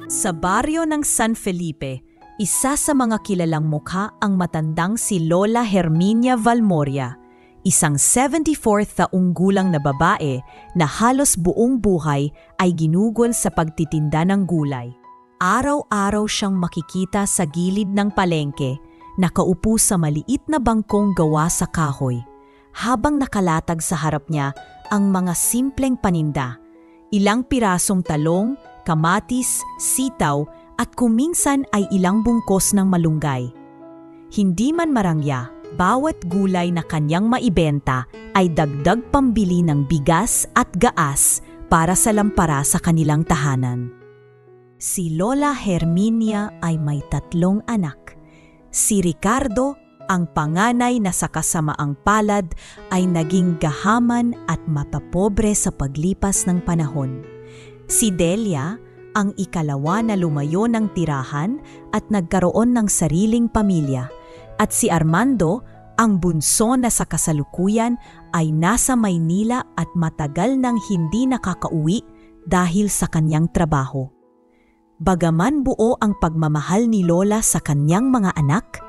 Sa baryo ng San Felipe, isa sa mga kilalang mukha ang matandang si Lola Herminia Valmoria, isang 74 taong gulang na babae na halos buong buhay ay ginugol sa pagtitinda ng gulay. Araw-araw siyang makikita sa gilid ng palengke, nakaupo sa maliit na bangkong gawa sa kahoy, habang nakalatag sa harap niya ang mga simpleng paninda, ilang pirasong talong, kamatis, sitaw at kuminsan ay ilang bungkos ng malunggay. Hindi man marangya, bawat gulay na kanyang maibenta ay dagdag pambili ng bigas at gaas para sa lampara sa kanilang tahanan. Si Lola Herminia ay may 3 anak. Si Ricardo, ang panganay na sa kasamaang palad, ay naging gahaman at mapapobre sa paglipas ng panahon. Si Delia, ang ikalawa na lumayo ng tirahan at nagkaroon ng sariling pamilya. At si Armando, ang bunso na sa kasalukuyan ay nasa Maynila at matagal nang hindi nakakauwi dahil sa kanyang trabaho. Bagaman buo ang pagmamahal ni Lola sa kanyang mga anak,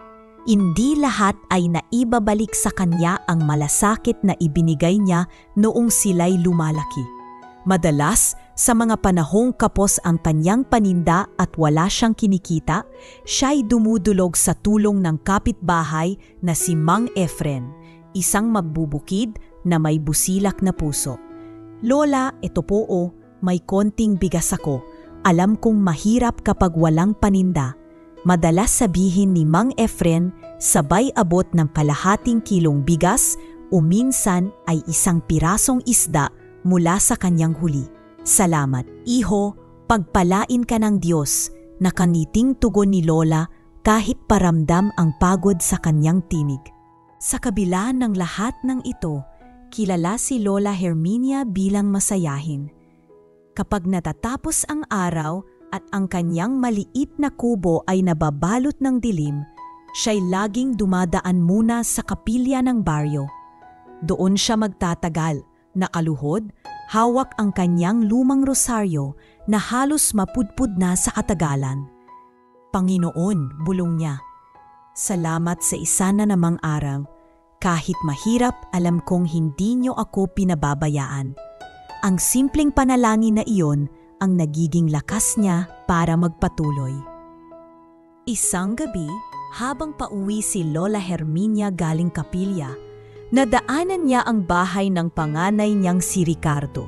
hindi lahat ay naibabalik sa kanya ang malasakit na ibinigay niya noong sila'y lumalaki. Madalas, sa mga panahong kapos ang kanyang paninda at wala siyang kinikita, siya'y dumudulog sa tulong ng kapitbahay na si Mang Efren, isang magbubukid na may busilak na puso. Lola, ito po may konting bigas ako. Alam kong mahirap kapag walang paninda. Madalas sabihin ni Mang Efren, sabay abot ng kalahating kilong bigas o minsan ay 1 pirasong isda mula sa kanyang huli. Salamat, iho, pagpalain ka ng Diyos, nakaniting tugon ni Lola kahit paramdam ang pagod sa kanyang tinig. Sa kabila ng lahat ng ito, kilala si Lola Herminia bilang masayahin. Kapag natatapos ang araw at ang kanyang maliit na kubo ay nababalot ng dilim, siya'y laging dumadaan muna sa kapilya ng baryo. Doon siya magtatagal, nakaluhod, hawak ang kanyang lumang rosaryo na halos mapudpud na sa katagalan. Panginoon, bulong niya, salamat sa isa na namang araw. Kahit mahirap, alam kong hindi niyo ako pinababayaan. Ang simpleng panalangin na iyon ang nagiging lakas niya para magpatuloy. Isang gabi, habang pauwi si Lola Herminia galing kapilya, nadaanan niya ang bahay ng panganay niyang si Ricardo.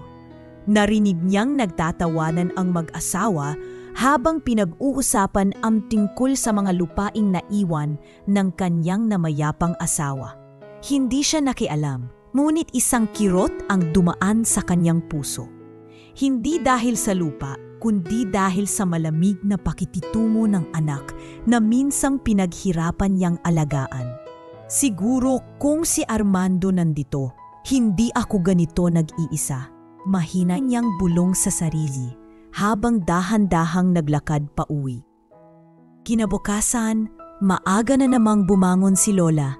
Narinig niyang nagtatawanan ang mag-asawa habang pinag-uusapan ang tungkol sa mga lupaing naiwan ng kanyang namayapang asawa. Hindi siya nakialam, ngunit isang kirot ang dumaan sa kanyang puso. Hindi dahil sa lupa, kundi dahil sa malamig na pakititungo ng anak na minsang pinaghirapan niyang alagaan. Siguro kung si Armando nandito, hindi ako ganito nag-iisa. Mahina niyang bulong sa sarili habang dahan-dahang naglakad pa uwi. Kinabukasan, maaga na namang bumangon si Lola.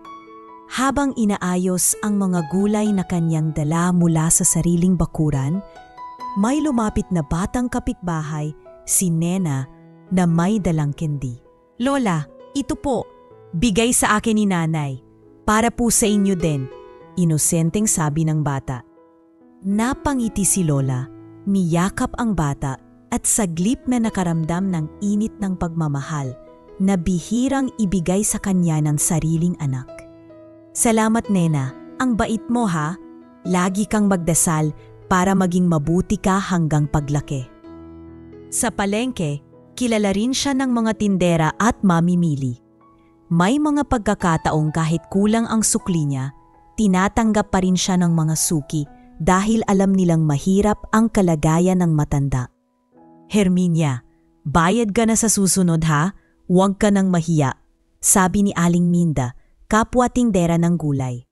Habang inaayos ang mga gulay na kanyang dala mula sa sariling bakuran, may lumapit na batang kapitbahay, si Nena, na may dalang kendi. Lola, ito po, bigay sa akin ni nanay. Para po sa inyo din, inosenteng sabi ng bata. Napangiti si Lola, niyakap ang bata at saglip na nakaramdam ng init ng pagmamahal na bihirang ibigay sa kanya ng sariling anak. Salamat Nena, ang bait mo ha. Lagi kang magdasal para maging mabuti ka hanggang paglaki. Sa palengke, kilala rin siya ng mga tindera at mamimili. May mga pagkakataong kahit kulang ang sukli niya, tinatanggap pa rin siya ng mga suki dahil alam nilang mahirap ang kalagayan ng matanda. Herminia, bayad ka na sa susunod ha, huwag ka nang mahiya, sabi ni Aling Minda, kapwa tindera ng gulay.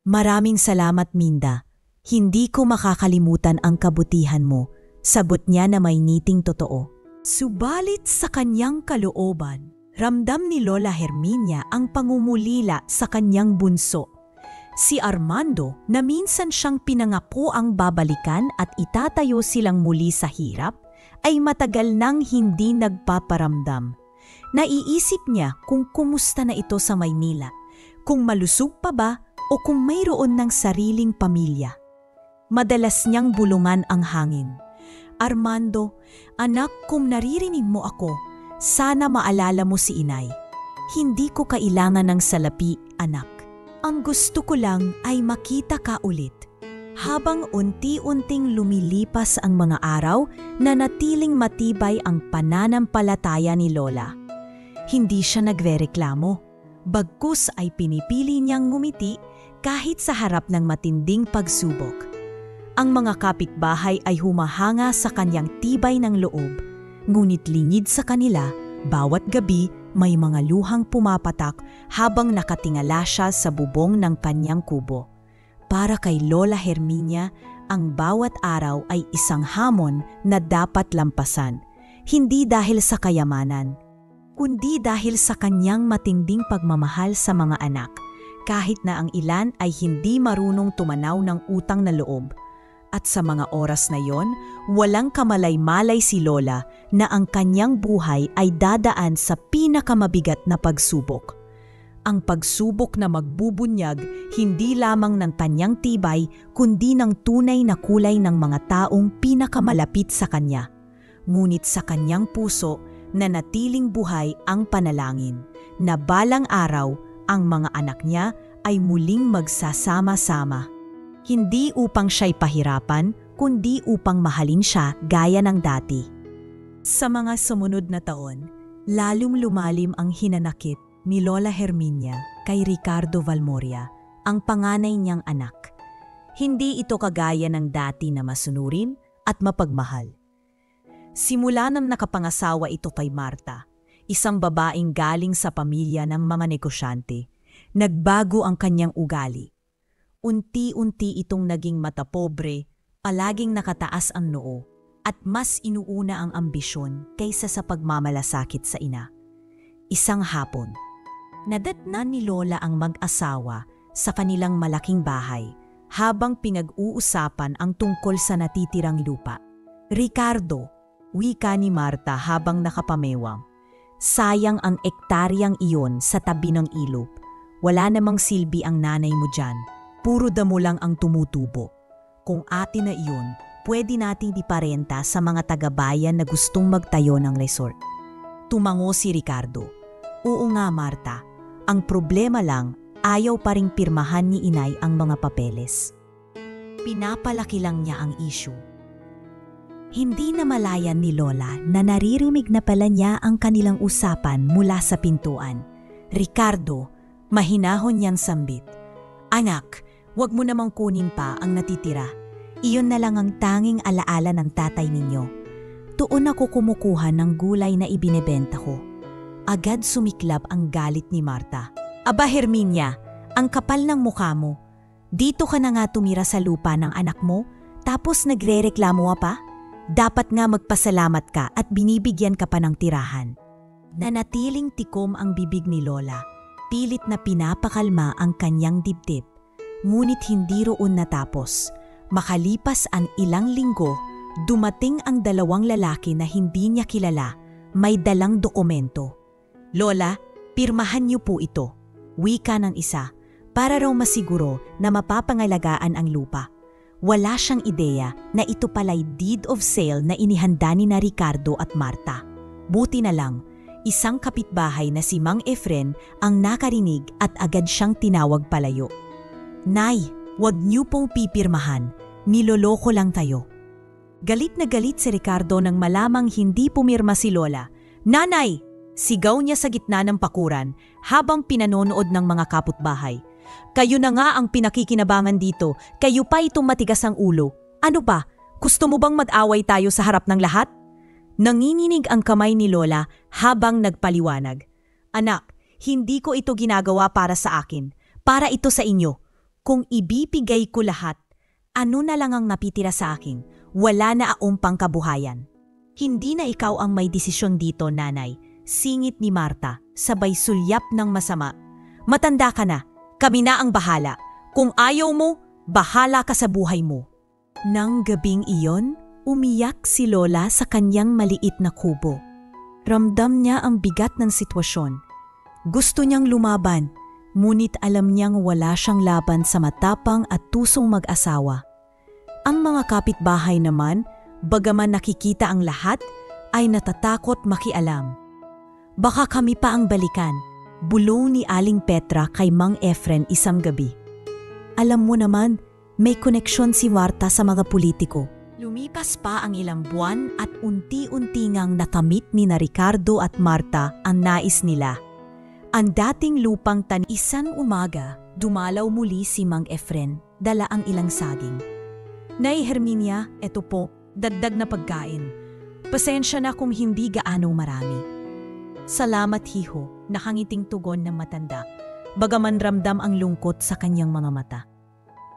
Maraming salamat Minda, hindi ko makakalimutan ang kabutihan mo, sabot niya na may ngiting totoo. Subalit sa kanyang kalooban, ramdam ni Lola Herminia ang pangungulila sa kanyang bunso. Si Armando na minsan siyang pinangako ang babalikan at itatayo silang muli sa hirap ay matagal nang hindi nagpaparamdam. Naiisip niya kung kumusta na ito sa Maynila, kung malusog pa ba o kung mayroon ng sariling pamilya. Madalas niyang bulungan ang hangin. Armando, anak, kung naririnig mo ako, sana maalala mo si inay. Hindi ko kailangan ng salapi, anak. Ang gusto ko lang ay makita ka ulit. Habang unti-unting lumilipas ang mga araw, nanatiling matibay ang pananampalataya ni Lola. Hindi siya nagrereklamo. Bagkus ay pinipili niyang ngumiti kahit sa harap ng matinding pagsubok. Ang mga kapitbahay ay humahanga sa kanyang tibay ng loob, ngunit lingid sa kanila, bawat gabi may mga luhang pumapatak habang nakatingala siya sa bubong ng kanyang kubo. Para kay Lola Herminia, ang bawat araw ay isang hamon na dapat lampasan, hindi dahil sa kayamanan, kundi dahil sa kanyang matinding pagmamahal sa mga anak, kahit na ang ilan ay hindi marunong tumanaw ng utang na loob. At sa mga oras na yon, walang kamalay-malay si Lola na ang kanyang buhay ay dadaan sa pinakamabigat na pagsubok. Ang pagsubok na magbubunyag hindi lamang ng kanyang tibay kundi ng tunay na kulay ng mga taong pinakamalapit sa kanya. Ngunit sa kanyang puso, nanatiling buhay ang panalangin na balang araw ang mga anak niya ay muling magsasama-sama. Hindi upang siya'y pahirapan, kundi upang mahalin siya gaya ng dati. Sa mga sumunod na taon, lalong lumalim ang hinanakit ni Lola Herminia kay Ricardo Valmoria, ang panganay niyang anak. Hindi ito kagaya ng dati na masunurin at mapagmahal. Simula nang nakapangasawa ito kay Marta, isang babaeng galing sa pamilya ng mga negosyante, nagbago ang kanyang ugali. Unti-unti itong naging matapobre, palaging nakataas ang noo, at mas inuuna ang ambisyon kaysa sa pagmamalasakit sa ina. Isang hapon, nadatnan ni Lola ang mag-asawa sa kanilang malaking bahay habang pinag-uusapan ang tungkol sa natitirang lupa. Ricardo, wika ni Marta habang nakapamewang. Sayang ang ektaryang iyon sa tabi ng ilog. Wala namang silbi ang nanay mo dyan. Puro damo lang ang tumutubo. Kung atin na iyon, pwede nating iparenta sa mga taga-bayan na gustong magtayo ng resort. Tumango si Ricardo. Oo nga, Marta. Ang problema lang, ayaw pa ring pirmahan ni inay ang mga papeles. Pinapalaki lang niya ang issue. Hindi na malayan ni Lola na naririnig na pala niya ang kanilang usapan mula sa pintuan. Ricardo, mahinahon niyang sambit. Anak, wag mo namang kunin pa ang natitira. Iyon na lang ang tanging alaala ng tatay ninyo. Tuon ako kumukuha ng gulay na ibinebenta ko. Agad sumiklab ang galit ni Marta. Aba Herminia, ang kapal ng mukha mo. Dito ka na nga tumira sa lupa ng anak mo, tapos nagre-reklamo pa? Dapat nga magpasalamat ka at binibigyan ka pa ng tirahan. Nanatiling tikom ang bibig ni Lola. Pilit na pinapakalma ang kanyang dibdib. Ngunit hindi roon natapos. Makalipas ang ilang linggo, dumating ang dalawang lalaki na hindi niya kilala, may dalang dokumento. Lola, pirmahan niyo po ito. Wika ng isa, para raw masiguro na mapapangalagaan ang lupa. Wala siyang ideya na ito pala'y deed of sale na inihanda ni na Ricardo at Marta. Buti na lang, isang kapitbahay na si Mang Efren ang nakarinig at agad siyang tinawag palayo. Nay, wag niyo pong pipirmahan. Niloloko lang tayo. Galit na galit si Ricardo nang malamang hindi pumirma si Lola. Nanay! Sigaw niya sa gitna ng pakuran habang pinanonood ng mga kapitbahay. Kayo na nga ang pinakikinabangan dito. Kayo pa itong matigas ang ulo. Ano ba? Gusto mo bang mag-away tayo sa harap ng lahat? Nanginginig ang kamay ni Lola habang nagpaliwanag. Anak, hindi ko ito ginagawa para sa akin. Para ito sa inyo. Kung ibibigay ko lahat, ano na lang ang napitira sa akin? Wala na akong pangkabuhayan. Hindi na ikaw ang may desisyon dito, nanay. Singit ni Marta, sabay sulyap ng masama. Matanda ka na. Kami na ang bahala. Kung ayaw mo, bahala ka sa buhay mo. Nang gabing iyon, umiyak si Lola sa kanyang maliit na kubo. Ramdam niya ang bigat ng sitwasyon. Gusto niyang lumaban, ngunit alam niyang wala siyang laban sa matapang at tusong mag-asawa. Ang mga kapitbahay naman, bagaman nakikita ang lahat, ay natatakot makialam. Baka kami pa ang balikan, bulong ni Aling Petra kay Mang Efren isang gabi. Alam mo naman, may koneksyon si Marta sa mga politiko. Lumipas pa ang ilang buwan at unti-unti ngang nakamit ni na Ricardo at Marta ang nais nila. Ang dating lupang isang umaga, dumalaw muli si Mang Efren, dala ang ilang saging. Nay Herminia, eto po, dagdag na pagkain. Pasensya na kung hindi gaano marami. Salamat hiho, nakangiting tugon ng matanda, bagaman ramdam ang lungkot sa kanyang mga mata.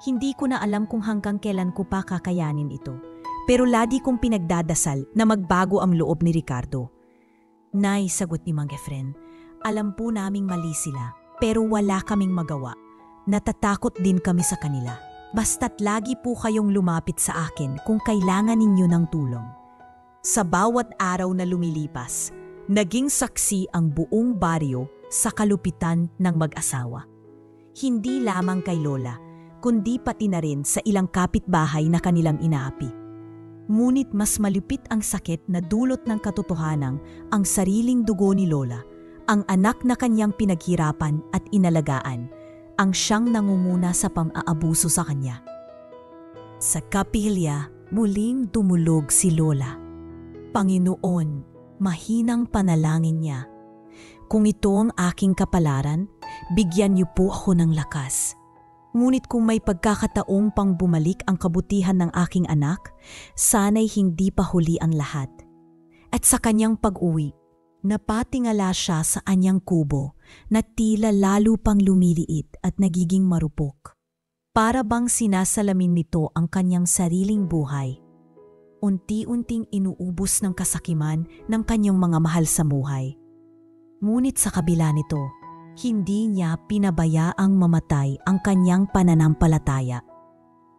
Hindi ko na alam kung hanggang kailan ko pa kakayanin ito, pero lagi kong pinagdadasal na magbago ang loob ni Ricardo. Nay, sagot ni Mang Efren, alam po naming mali sila, pero wala kaming magawa. Natatakot din kami sa kanila. Basta't lagi po kayong lumapit sa akin kung kailangan ninyo ng tulong. Sa bawat araw na lumilipas, naging saksi ang buong baryo sa kalupitan ng mag-asawa. Hindi lamang kay Lola, kundi pati na rin sa ilang kapitbahay na kanilang inaapi. Ngunit mas malupit ang sakit na dulot ng katotohanang ang sariling dugo ni Lola, ang anak na kanyang pinaghirapan at inalagaan, ang siyang nangunguna sa pang-aabuso sa kanya. Sa kapilya, muling dumulog si Lola. Panginoon, mahinang panalangin niya. Kung ito ang aking kapalaran, bigyan niyo po ako ng lakas. Ngunit kung may pagkakataong pang bumalik ang kabutihan ng aking anak, sana'y hindi pa huli ang lahat. At sa kanyang pag-uwi, napatingala siya sa anyang kubo na tila lalo pang lumiliit at nagiging marupok. Para bang sinasalamin nito ang kanyang sariling buhay. Unti-unting inuubos ng kasakiman ng kanyang mga mahal sa buhay. Ngunit sa kabila nito, hindi niya pinabayaang mamatay ang kanyang pananampalataya.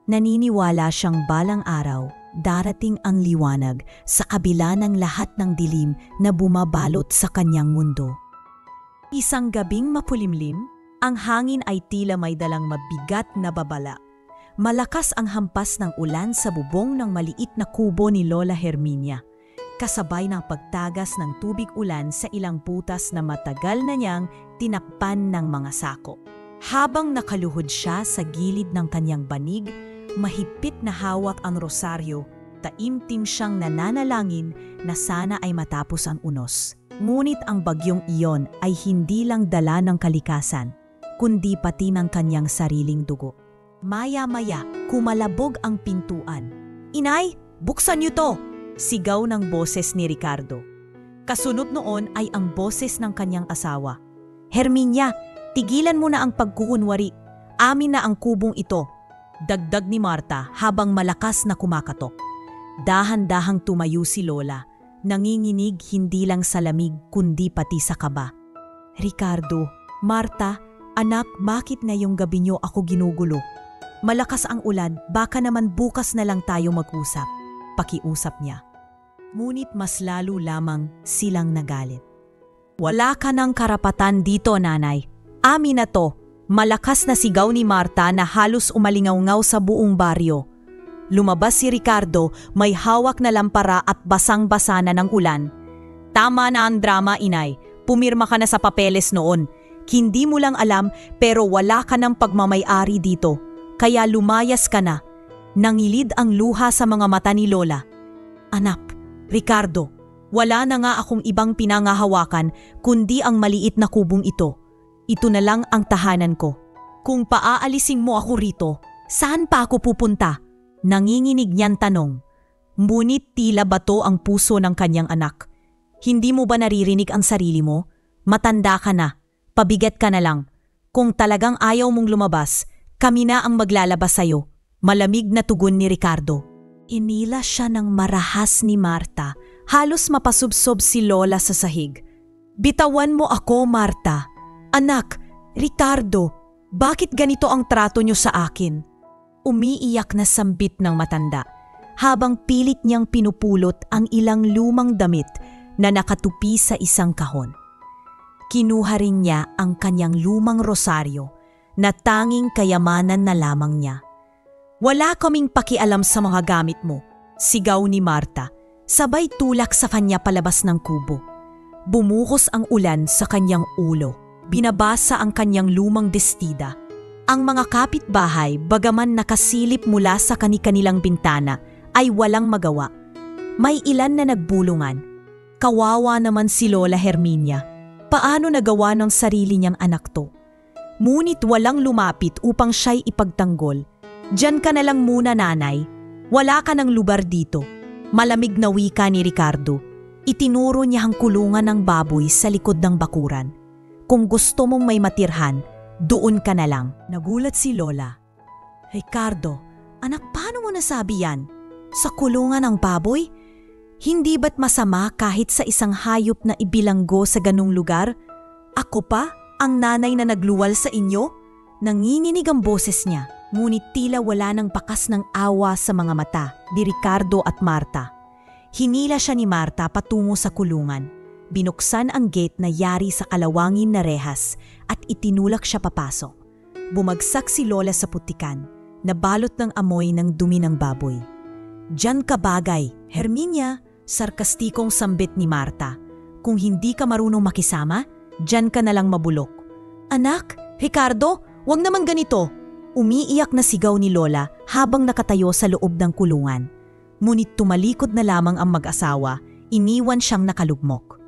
Naniniwala siyang balang araw, darating ang liwanag sa kabila ng lahat ng dilim na bumabalot sa kanyang mundo. Isang gabing mapulimlim, ang hangin ay tila may dalang mabigat na babala. Malakas ang hampas ng ulan sa bubong ng maliit na kubo ni Lola Herminia, kasabay ng pagtagas ng tubig ulan sa ilang butas na matagal na niyang tinakpan ng mga sako. Habang nakaluhod siya sa gilid ng kanyang banig, mahigpit na hawak ang rosaryo, taimtim siyang nananalangin na sana ay matapos ang unos. Ngunit ang bagyong iyon ay hindi lang dala ng kalikasan, kundi pati ng kanyang sariling dugo. Maya-maya, kumalabog ang pintuan. "Inay, buksan niyo to!" Sigaw ng boses ni Ricardo. Kasunod noon ay ang boses ng kanyang asawa. "Herminia, tigilan mo na ang pagkukunwari. Amin na ang kubong ito," dagdag ni Marta habang malakas na kumakatok. Dahan-dahang tumayo si Lola, nanginginig hindi lang sa lamig kundi pati sa kaba. "Ricardo, Marta, anak, bakit ngayong gabi niyo ako ginugulo? Malakas ang ulan, baka naman bukas na lang tayo mag-usap," pakiusap niya. Ngunit mas lalo lamang silang nagalit. "Wala ka ng karapatan dito, nanay. Amin na to," malakas na sigaw ni Marta na halos umalingaw-ngaw sa buong baryo. Lumabas si Ricardo, may hawak na lampara at basang-basa na ng ulan. "Tama na ang drama, inay. Pumirma ka na sa papeles noon. Hindi mo lang alam pero wala ka ng pagmamay-ari dito. Kaya lumayas ka na." Nangilid ang luha sa mga mata ni Lola. "Anak, Ricardo, wala na nga akong ibang pinangahawakan kundi ang maliit na kubong ito. Ito na lang ang tahanan ko. Kung paaalisin mo ako rito, saan pa ako pupunta?" Nanginginig niyan tanong. Ngunit tila bato ang puso ng kanyang anak. "Hindi mo ba naririnig ang sarili mo? Matanda ka na. Pabigat ka na lang. Kung talagang ayaw mong lumabas, kami na ang maglalabas sa'yo." Malamig na tugon ni Ricardo. Inila siya ng marahas ni Marta. Halos mapasubsob si Lola sa sahig. "Bitawan mo ako, Marta." "Anak, Ricardo, Bakit ganito ang trato niyo sa akin? Umiiyak na sambit ng matanda habang pilit niyang pinupulot ang ilang lumang damit na nakatupi sa isang kahon. Kinuha rin niya ang kanyang lumang rosaryo na tanging kayamanan na lamang niya. Wala kaming pakialam sa mga gamit mo, sigaw ni Marta, sabay tulak sa kanya palabas ng kubo. Bumuhos ang ulan sa kanyang ulo, binabasa ang kanyang lumang bestida. Ang mga kapitbahay, bagaman nakasilip mula sa kani-kanilang bintana, ay walang magawa. May ilan na nagbulungan. Kawawa naman si Lola Herminia. Paano nagawa ng sarili niyang anak to? Ngunit walang lumapit upang siya'y ipagtanggol. Diyan ka na lang muna, nanay. Wala ka ng lugar dito. Malamig na wika ni Ricardo. Itinuro niya ang kulungan ng baboy sa likod ng bakuran. Kung gusto mong may matirhan, doon ka na lang. Nagulat si Lola. Ricardo, anak, paano mo nasabi yan? Sa kulungan ng baboy? Hindi ba't masama kahit sa isang hayop na ibilanggo sa ganung lugar? Ako pa, ang nanay na nagluwal sa inyo? Nanginginig ang boses niya, ngunit tila wala ng bakas ng awa sa mga mata ni Ricardo at Marta. Hinila siya ni Marta patungo sa kulungan. Binuksan ang gate na yari sa kalawangin na rehas at itinulak siya papasok. Bumagsak si Lola sa putikan, nabalot ng amoy ng dumi ng baboy. Diyan ka bagay, Herminia, sarkastikong sambit ni Marta. Kung hindi ka marunong makisama, diyan ka na lang mabulok. Anak, Ricardo, wag naman ganito. Umiiyak na sigaw ni Lola habang nakatayo sa loob ng kulungan. Ngunit tumalikod na lamang ang mag-asawa, iniwan siyang nakalugmok.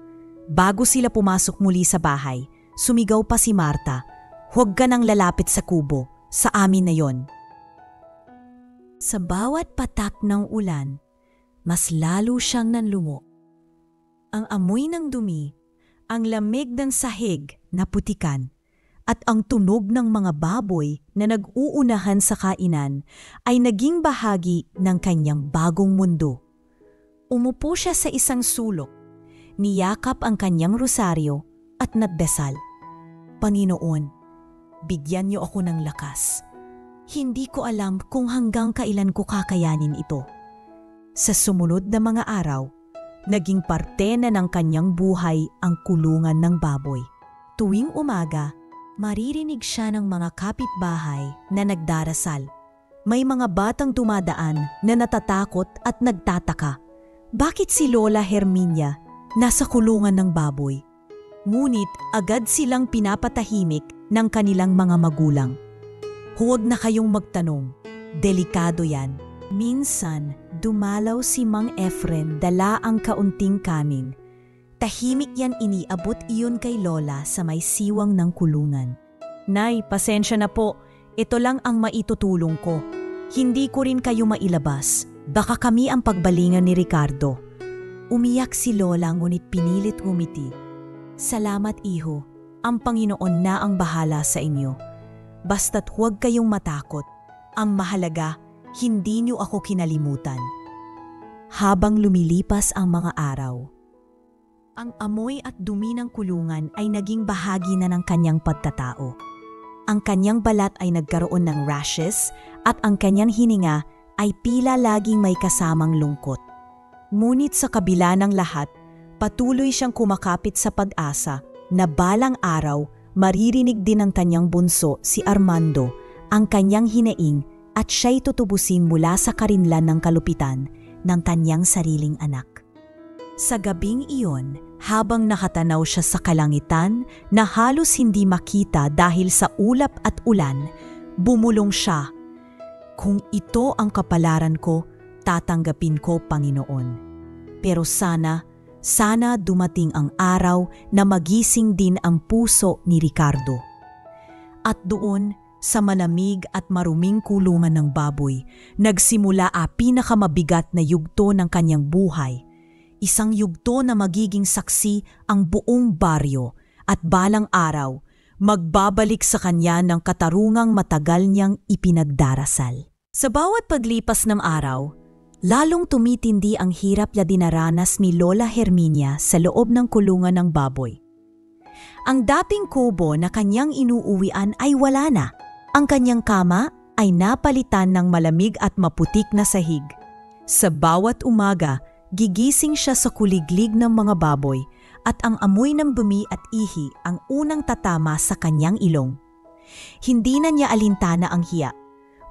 Bago sila pumasok muli sa bahay, sumigaw pa si Marta, "Huwag ka nang lalapit sa kubo, sa amin na yon." Sa bawat patak ng ulan, mas lalo siyang nanlumo. Ang amoy ng dumi, ang lamig ng sahig na putikan, at ang tunog ng mga baboy na nag-uunahan sa kainan ay naging bahagi ng kanyang bagong mundo. Umupo siya sa isang sulok, niyakap ang kanyang rosaryo at nagdasal. Panginoon, bigyan niyo ako ng lakas. Hindi ko alam kung hanggang kailan ko kakayanin ito. Sa sumunod na mga araw, naging parte na ng kanyang buhay ang kulungan ng baboy. Tuwing umaga, maririnig siya ng mga kapitbahay na nagdarasal. May mga batang dumadaan na natatakot at nagtataka. Bakit si Lola Herminia nasa kulungan ng baboy? Ngunit agad silang pinapatahimik ng kanilang mga magulang. Huwag na kayong magtanong, delikado yan. Minsan, dumalaw si Mang Efren dala ang kaunting kanin. Tahimik yan iniabot iyon kay Lola sa may siwang ng kulungan. Nay, pasensya na po. Ito lang ang maitutulong ko. Hindi ko rin kayo mailabas. Baka kami ang pagbalingan ni Ricardo. Umiyak si Lola ngunit pinilit ngumiti. Salamat, iho. Ang Panginoon na ang bahala sa inyo. Basta't huwag kayong matakot. Ang mahalaga, hindi niyo ako kinalimutan. Habang lumilipas ang mga araw, ang amoy at dumi ng kulungan ay naging bahagi na ng kanyang pagkatao. Ang kanyang balat ay nagkaroon ng rashes at ang kanyang hininga ay tila laging may kasamang lungkot. Ngunit sa kabila ng lahat, patuloy siyang kumakapit sa pag-asa na balang araw maririnig din ng kanyang bunso si Armando ang kanyang hinaing at siya'y tutubusin mula sa karinlan ng kalupitan ng kanyang sariling anak. Sa gabing iyon, habang nakatanaw siya sa kalangitan na halos hindi makita dahil sa ulap at ulan, bumulong siya, "Kung ito ang kapalaran ko, tatanggapin ko, Panginoon. Pero sana dumating ang araw na magising din ang puso ni Ricardo." At doon, sa malamig at maruming kulungan ng baboy, nagsimula ang pinakamabigat na yugto ng kanyang buhay. Isang yugto na magiging saksi ang buong baryo at balang araw, magbabalik sa kanya ng katarungang matagal niyang ipinagdarasal. Sa bawat paglipas ng araw, lalong tumitindi ang hirap na dinaranas ni Lola Herminia sa loob ng kulungan ng baboy. Ang dating kubo na kanyang inuuwian ay wala na. Ang kanyang kama ay napalitan ng malamig at maputik na sahig. Sa bawat umaga, gigising siya sa kuliglig ng mga baboy at ang amoy ng bumi at ihi ang unang tatama sa kanyang ilong. Hindi na niya alintana ang hiya,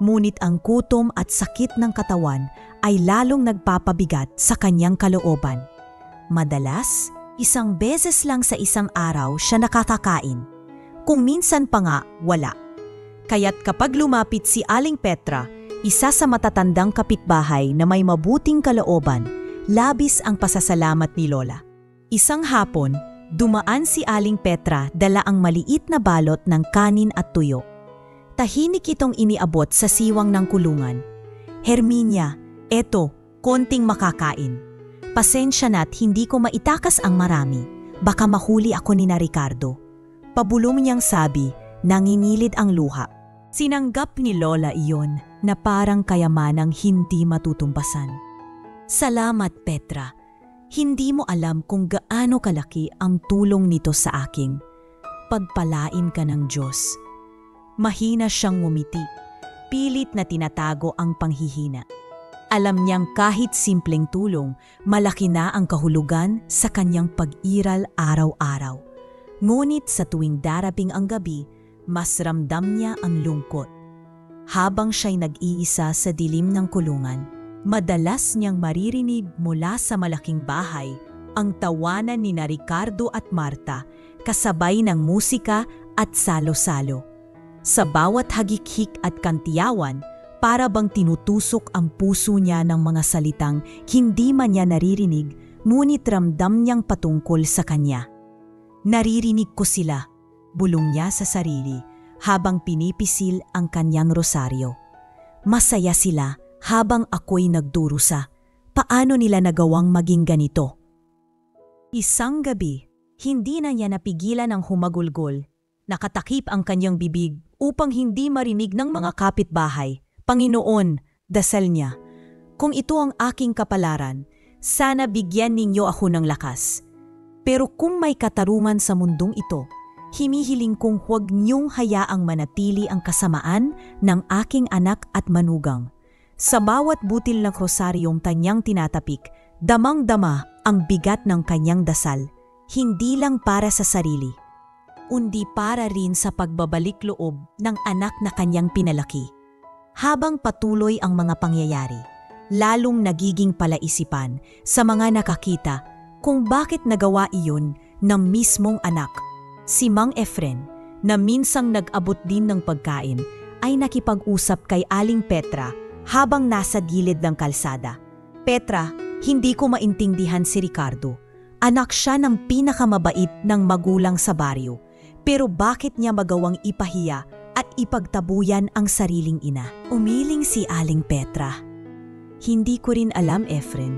ngunit ang gutom at sakit ng katawan ay lalong nagpapabigat sa kanyang kalooban. Madalas, 1 beses lang sa isang araw siya nakakakain. Kung minsan pa nga, wala. Kaya't kapag lumapit si Aling Petra, isa sa matatandang kapitbahay na may mabuting kalooban, labis ang pasasalamat ni Lola. Isang hapon, dumaan si Aling Petra dala ang maliit na balot ng kanin at tuyo. Tahimik itong iniabot sa siwang ng kulungan. "Herminia, eto, konting makakain. Pasensya na't hindi ko maitakas ang marami. Baka mahuli ako ni na Ricardo." Pabulong niyang sabi, nangingilid ang luha. Sinanggap ni Lola iyon na parang kayamanang hindi matutumbasan. "Salamat, Petra. Hindi mo alam kung gaano kalaki ang tulong nito sa akin. Pagpalain ka ng Diyos." Mahina siyang ngumiti. Pilit na tinatago ang panghihina. Alam niyang kahit simpleng tulong, malaki na ang kahulugan sa kanyang pag-iral araw-araw. Ngunit sa tuwing darating ang gabi, mas ramdam niya ang lungkot. Habang siya'y nag-iisa sa dilim ng kulungan, madalas niyang maririnig mula sa malaking bahay ang tawanan ni na Ricardo at Marta kasabay ng musika at salo-salo. Sa bawat hagik-hik at kantiyawan, para bang tinutusok ang puso niya ng mga salitang hindi man niya naririnig, ngunit ramdam niyang patungkol sa kanya. "Naririnig ko sila," bulong niya sa sarili habang pinipisil ang kanyang rosaryo. "Masaya sila habang ako'y nagdurusa. Paano nila nagawang maging ganito?" Isang gabi, hindi na niya napigilan ang humagulgol. Nakatakip ang kanyang bibig upang hindi marinig ng mga kapitbahay. "Panginoon," dasal niya, "kung ito ang aking kapalaran, sana bigyan ninyo ako ng lakas. Pero kung may katarungan sa mundong ito, himihiling kong huwag niyong hayaang manatili ang kasamaan ng aking anak at manugang." Sa bawat butil ng rosaryong kanyang tinatapik, damang-dama ang bigat ng kanyang dasal, hindi lang para sa sarili, undi para rin sa pagbabalik loob ng anak na kanyang pinalaki. Habang patuloy ang mga pangyayari, lalong nagiging palaisipan sa mga nakakita kung bakit nagawa iyon ng mismong anak. Si Mang Efren, na minsang nag-abot din ng pagkain, ay nakipag-usap kay Aling Petra habang nasa gilid ng kalsada. "Petra, hindi ko maintindihan si Ricardo. Anak siya ng pinakamabait ng magulang sa baryo. Pero bakit niya magawang ipahiya at ipagtabuyan ang sariling ina?" Umiling si Aling Petra. "Hindi ko rin alam, Efren.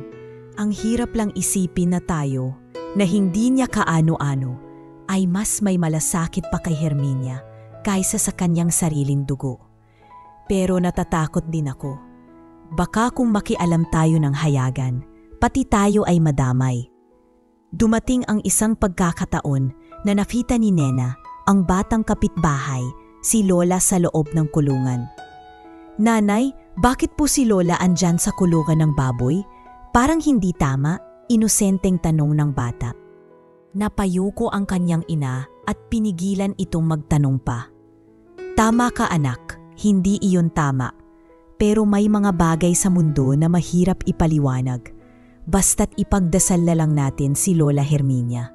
Ang hirap lang isipin na tayo, na hindi niya kaano-ano, ay mas may malasakit pa kay Herminia kaysa sa kanyang sariling dugo. Pero natatakot din ako. Baka kung makialam tayo ng hayagan, pati tayo ay madamay." Dumating ang isang pagkakataon na nakita ni Nena ang batang kapitbahay, si Lola, sa loob ng kulungan. "Nanay, bakit po si Lola andyan sa kulungan ng baboy?" Parang hindi tama, inosenteng tanong ng bata. Napayuko ang kanyang ina at pinigilan itong magtanong pa. "Tama ka, anak, hindi iyon tama. Pero may mga bagay sa mundo na mahirap ipaliwanag. Basta't ipagdasal na lang natin si Lola Herminia."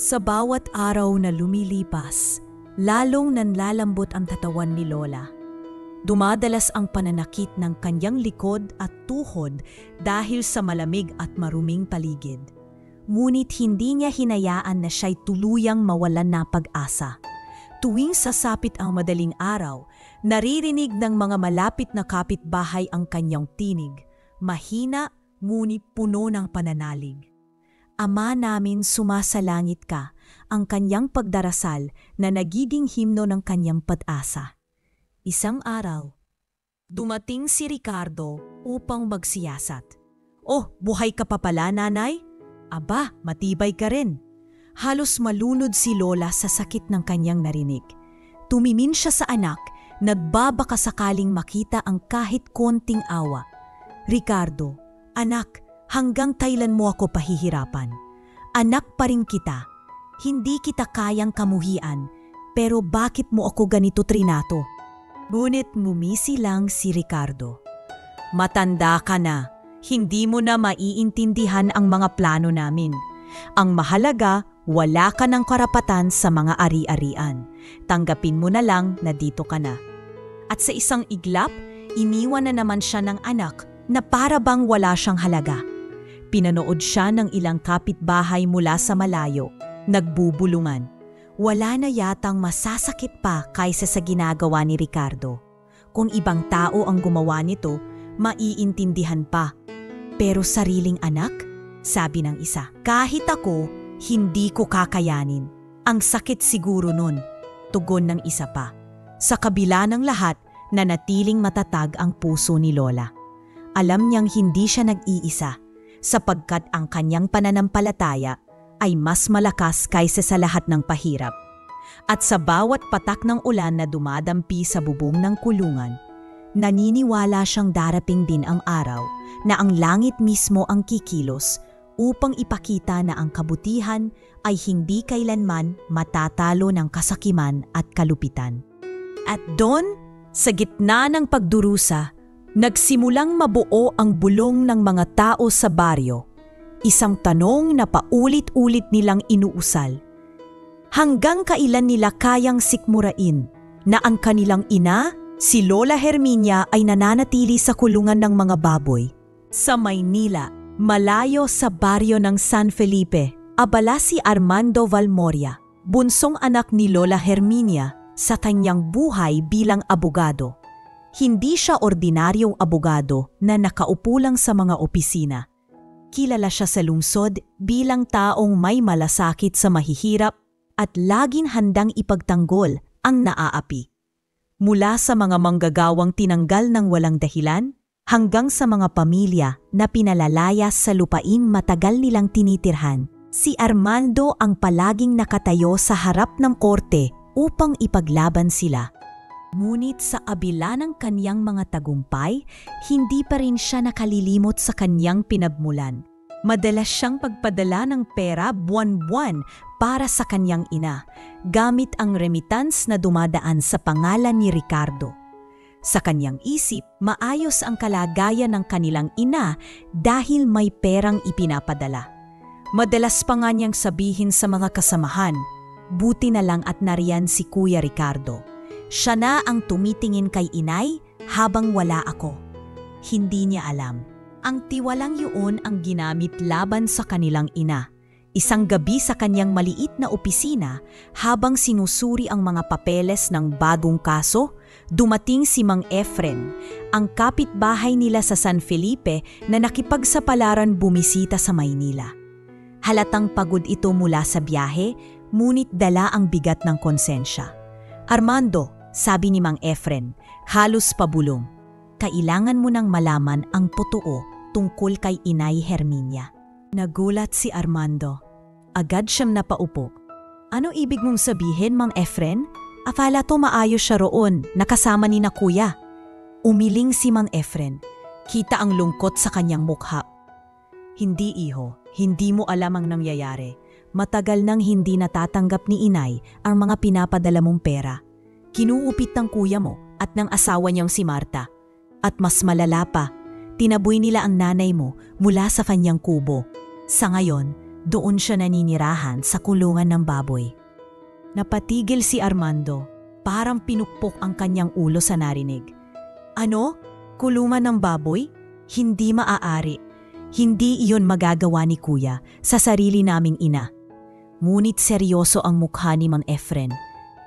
Sa bawat araw na lumilipas, lalong nanlalambot ang katawan ni Lola. Dumadalas ang pananakit ng kanyang likod at tuhod dahil sa malamig at maruming paligid. Ngunit hindi niya hinayaan na siya'y tuluyang mawalan na pag-asa. Tuwing sasapit ang madaling araw, naririnig ng mga malapit na kapitbahay ang kanyang tinig, mahina ngunit puno ng pananalig. "Ama namin, sumasalangit ka," ang kanyang pagdarasal na nagiging himno ng kanyang pag-asa. Isang araw, dumating si Ricardo upang magsiyasat. "Oh, buhay ka pa pala, nanay? Aba, matibay ka rin." Halos malunod si Lola sa sakit ng kanyang narinig. Tumimin siya sa anak nagbabaka sakaling makita ang kahit konting awa. Ricardo, anak, hanggang kailan mo ako pahihirapan? Anak pa rin kita. Hindi kita kayang kamuhian, pero bakit mo ako ganito trinato? Ngunit ngumisi lang si Ricardo. Matanda ka na. Hindi mo na maiintindihan ang mga plano namin. Ang mahalaga, wala ka ng karapatan sa mga ari-arian. Tanggapin mo na lang na dito ka na. At sa isang iglap, iniwan na naman siya ng anak na para bang wala siyang halaga. Pinanood siya ng ilang kapitbahay mula sa malayo, nagbubulungan. Wala na yatang masasakit pa kaysa sa ginagawa ni Ricardo. Kung ibang tao ang gumawa nito, maiintindihan pa. Pero sariling anak? Sabi ng isa. Kahit ako, hindi ko kakayanin. Ang sakit siguro nun. Tugon ng isa pa. Sa kabila ng lahat, nanatiling matatag ang puso ni Lola. Alam niyang hindi siya nag-iisa, sapagkat ang kanyang pananampalataya ay mas malakas kaysa sa lahat ng pahirap. At sa bawat patak ng ulan na dumadampi sa bubong ng kulungan, naniniwala siyang darating din ang araw na ang langit mismo ang kikilos upang ipakita na ang kabutihan ay hindi kailanman matatalo ng kasakiman at kalupitan. At doon, sa gitna ng pagdurusa, nagsimulang mabuo ang bulong ng mga tao sa baryo. Isang tanong na paulit-ulit nilang inuusal. Hanggang kailan nila kayang sikmurain na ang kanilang ina, si Lola Herminia, ay nananatili sa kulungan ng mga baboy? Sa Maynila, malayo sa baryo ng San Felipe, abala si Armando Valmoria, bunsong anak ni Lola Herminia, sa kanyang buhay bilang abogado. Hindi siya ordinaryong abogado na nakaupo lang sa mga opisina. Kilala siya sa lungsod bilang taong may malasakit sa mahihirap at laging handang ipagtanggol ang naaapi. Mula sa mga manggagawang tinanggal ng walang dahilan hanggang sa mga pamilya na pinalalayas sa lupain matagal nilang tinitirhan, si Armando ang palaging nakatayo sa harap ng korte upang ipaglaban sila. Ngunit sa kabila ng kanyang mga tagumpay, hindi pa rin siya nakalilimot sa kanyang pinagmulan. Madalas siyang pagpadala ng pera buwan-buwan para sa kanyang ina, gamit ang remittance na dumadaan sa pangalan ni Ricardo. Sa kanyang isip, maayos ang kalagayan ng kanilang ina dahil may perang ipinapadala. Madalas pa nga niyang sabihin sa mga kasamahan, buti na lang at nariyan si Kuya Ricardo. Siya na ang tumitingin kay inay habang wala ako. Hindi niya alam. Ang tiwalang yun ang ginamit laban sa kanilang ina. Isang gabi sa kanyang maliit na opisina, habang sinusuri ang mga papeles ng bagong kaso, dumating si Mang Efren, ang kapitbahay nila sa San Felipe na nakipagsapalaran bumisita sa Maynila. Halatang pagod ito mula sa biyahe, ngunit dala ang bigat ng konsensya. Armando, sabi ni Mang Efren, halos pabulong, kailangan mo nang malaman ang totoo tungkol kay Inay Herminia. Nagulat si Armando. Agad siyang napaupo. Ano ibig mong sabihin, Mang Efren? Akala to maayos siya roon, nakasama ni na kuya. Umiling si Mang Efren. Kita ang lungkot sa kanyang mukha. Hindi iho, hindi mo alam ang nangyayari. Matagal nang hindi natatanggap ni Inay ang mga pinapadala mong pera. Kinuupit ng kuya mo at ng asawa niyang si Marta. At mas malala pa, tinaboy nila ang nanay mo mula sa kanyang kubo. Sa ngayon, doon siya naninirahan sa kulungan ng baboy. Napatigil si Armando, parang pinukpok ang kanyang ulo sa narinig. Ano? Kulungan ng baboy? Hindi maaari. Hindi iyon magagawa ni kuya sa sarili naming ina. Ngunit seryoso ang mukha ni Mang Efren.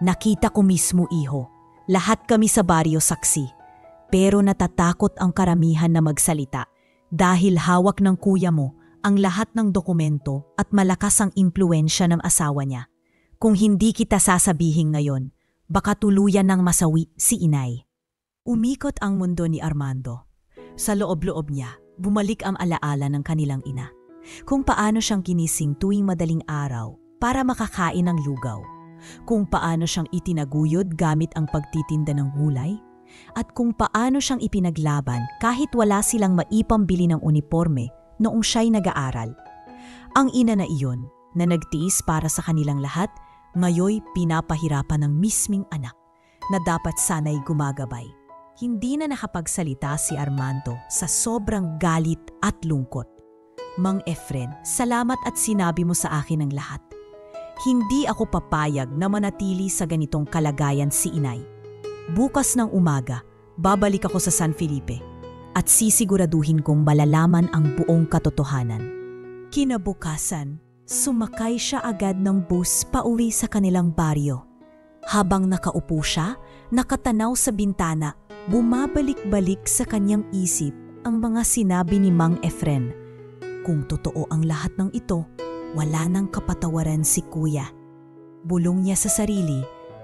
Nakita ko mismo, iho. Lahat kami sa baryo saksi. Pero natatakot ang karamihan na magsalita dahil hawak ng kuya mo ang lahat ng dokumento at malakas ang impluensya ng asawa niya. Kung hindi kita sasabihin ngayon, baka tuluyan ng masawi si Inay. Umikot ang mundo ni Armando. Sa loob-loob niya, bumalik ang alaala ng kanilang ina. Kung paano siyang ginising tuwing madaling araw para makakain ng lugaw. kung paano siyang itinaguyod gamit ang pagtitinda ng gulay, at kung paano siyang ipinaglaban kahit wala silang maipambili ng uniforme noong siya'y nag-aaral. Ang ina na iyon, na nagtiis para sa kanilang lahat, ngayoy pinapahirapan ng misming anak na dapat sana'y gumagabay. Hindi na nakapagsalita si Armando sa sobrang galit at lungkot. Mang Efren, salamat at sinabi mo sa akin ang lahat. Hindi ako papayag na manatili sa ganitong kalagayan si inay. Bukas ng umaga, babalik ako sa San Felipe at sisiguraduhin kong malalaman ang buong katotohanan. Kinabukasan, sumakay siya agad ng bus pauwi sa kanilang baryo. Habang nakaupo siya, nakatanaw sa bintana, bumabalik-balik sa kanyang isip ang mga sinabi ni Mang Efren. Kung totoo ang lahat ng ito, wala nang kapatawaran si Kuya. Bulong niya sa sarili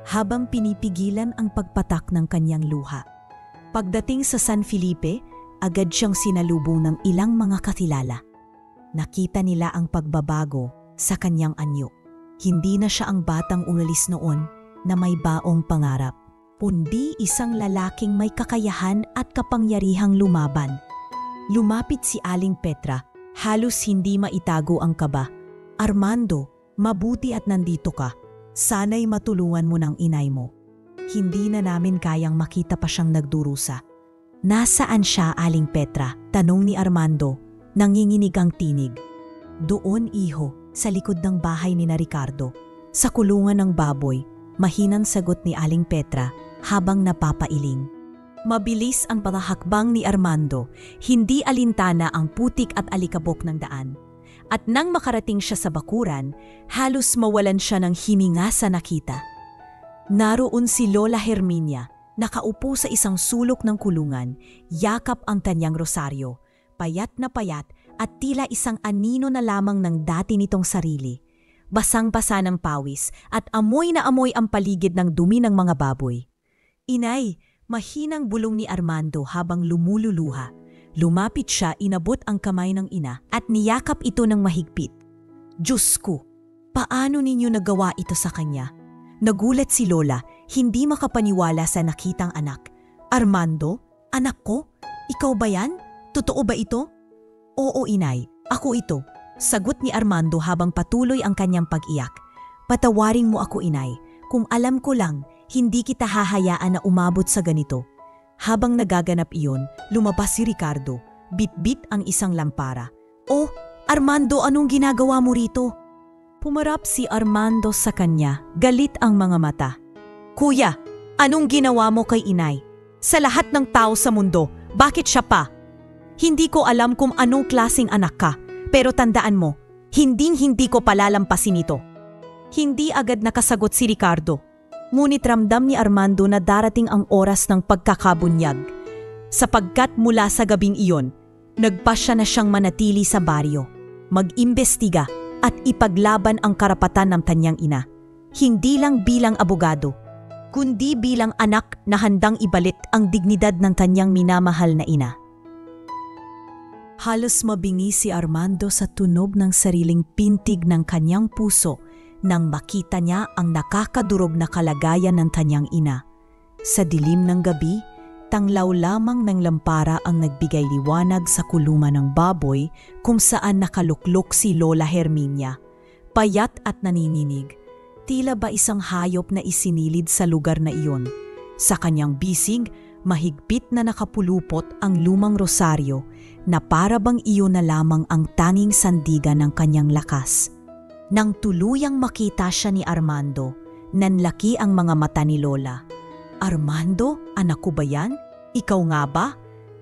habang pinipigilan ang pagpatak ng kanyang luha. Pagdating sa San Felipe, agad siyang sinalubong ng ilang mga kakilala. Nakita nila ang pagbabago sa kanyang anyo. Hindi na siya ang batang umalis noon na may baong pangarap, kundi isang lalaking may kakayahan at kapangyarihang lumaban. Lumapit si Aling Petra, halos hindi maitago ang kaba. Armando, mabuti at nandito ka. Sana'y matulungan mo ng inay mo. Hindi na namin kayang makita pa siyang nagdurusa. Nasaan siya, Aling Petra? Tanong ni Armando, nanginginig ang tinig. Doon, iho, sa likod ng bahay ni na Ricardo. Sa kulungan ng baboy, mahinang sagot ni Aling Petra habang napapailing. Mabilis ang panahakbang ni Armando, hindi alintana ang putik at alikabok ng daan. At nang makarating siya sa bakuran, halos mawalan siya ng hininga sa nakita. Naroon si Lola Herminia, nakaupo sa isang sulok ng kulungan, yakap ang kanyang rosaryo, payat na payat at tila isang anino na lamang ng dati nitong sarili. Basang-basa ng pawis at amoy na amoy ang paligid ng dumi ng mga baboy. Inay, mahinang bulong ni Armando habang lumululuha. Lumapit siya, inabot ang kamay ng ina at niyakap ito ng mahigpit. Diyos ko, paano ninyo nagawa ito sa kanya? Nagulat si Lola, hindi makapaniwala sa nakitang anak. Armando, anak ko? Ikaw ba yan? Totoo ba ito? Oo, inay, ako ito. Sagot ni Armando habang patuloy ang kanyang pag-iyak. Patawarin mo ako, inay. Kung alam ko lang, hindi kita hahayaan na umabot sa ganito. Habang nagaganap iyon, lumabas si Ricardo. Bit-bit ang isang lampara. Oh, Armando, anong ginagawa mo rito? Pumarap si Armando sa kanya, galit ang mga mata. Kuya, anong ginawa mo kay inay? Sa lahat ng tao sa mundo, bakit siya pa? Hindi ko alam kung anong klaseng anak ka, pero tandaan mo, hinding-hindi ko palalampasin ito. Hindi agad nakasagot si Ricardo. Ngunit ramdam ni Armando na darating ang oras ng pagkakabunyag. Sapagkat mula sa gabing iyon, nagpasya na siyang manatili sa baryo, mag-imbestiga at ipaglaban ang karapatan ng kanyang ina. Hindi lang bilang abogado, kundi bilang anak na handang ibalit ang dignidad ng kanyang minamahal na ina. Halos mabingi si Armando sa tunog ng sariling pintig ng kanyang puso nang makita niya ang nakakadurog na kalagayan ng kanyang ina. Sa dilim ng gabi, tanglaw lamang ng lampara ang nagbigay liwanag sa kulungan ng baboy kung saan nakaluklok si Lola Herminia. Payat at nanininig, tila ba isang hayop na isinilid sa lugar na iyon. Sa kanyang bisig, mahigpit na nakapulupot ang lumang rosaryo na para bang iyon na lamang ang tanging sandigan ng kanyang lakas. Nang tuluyang makita siya ni Armando, nanlaki ang mga mata ni Lola. Armando, anak ko ba yan? Ikaw nga ba?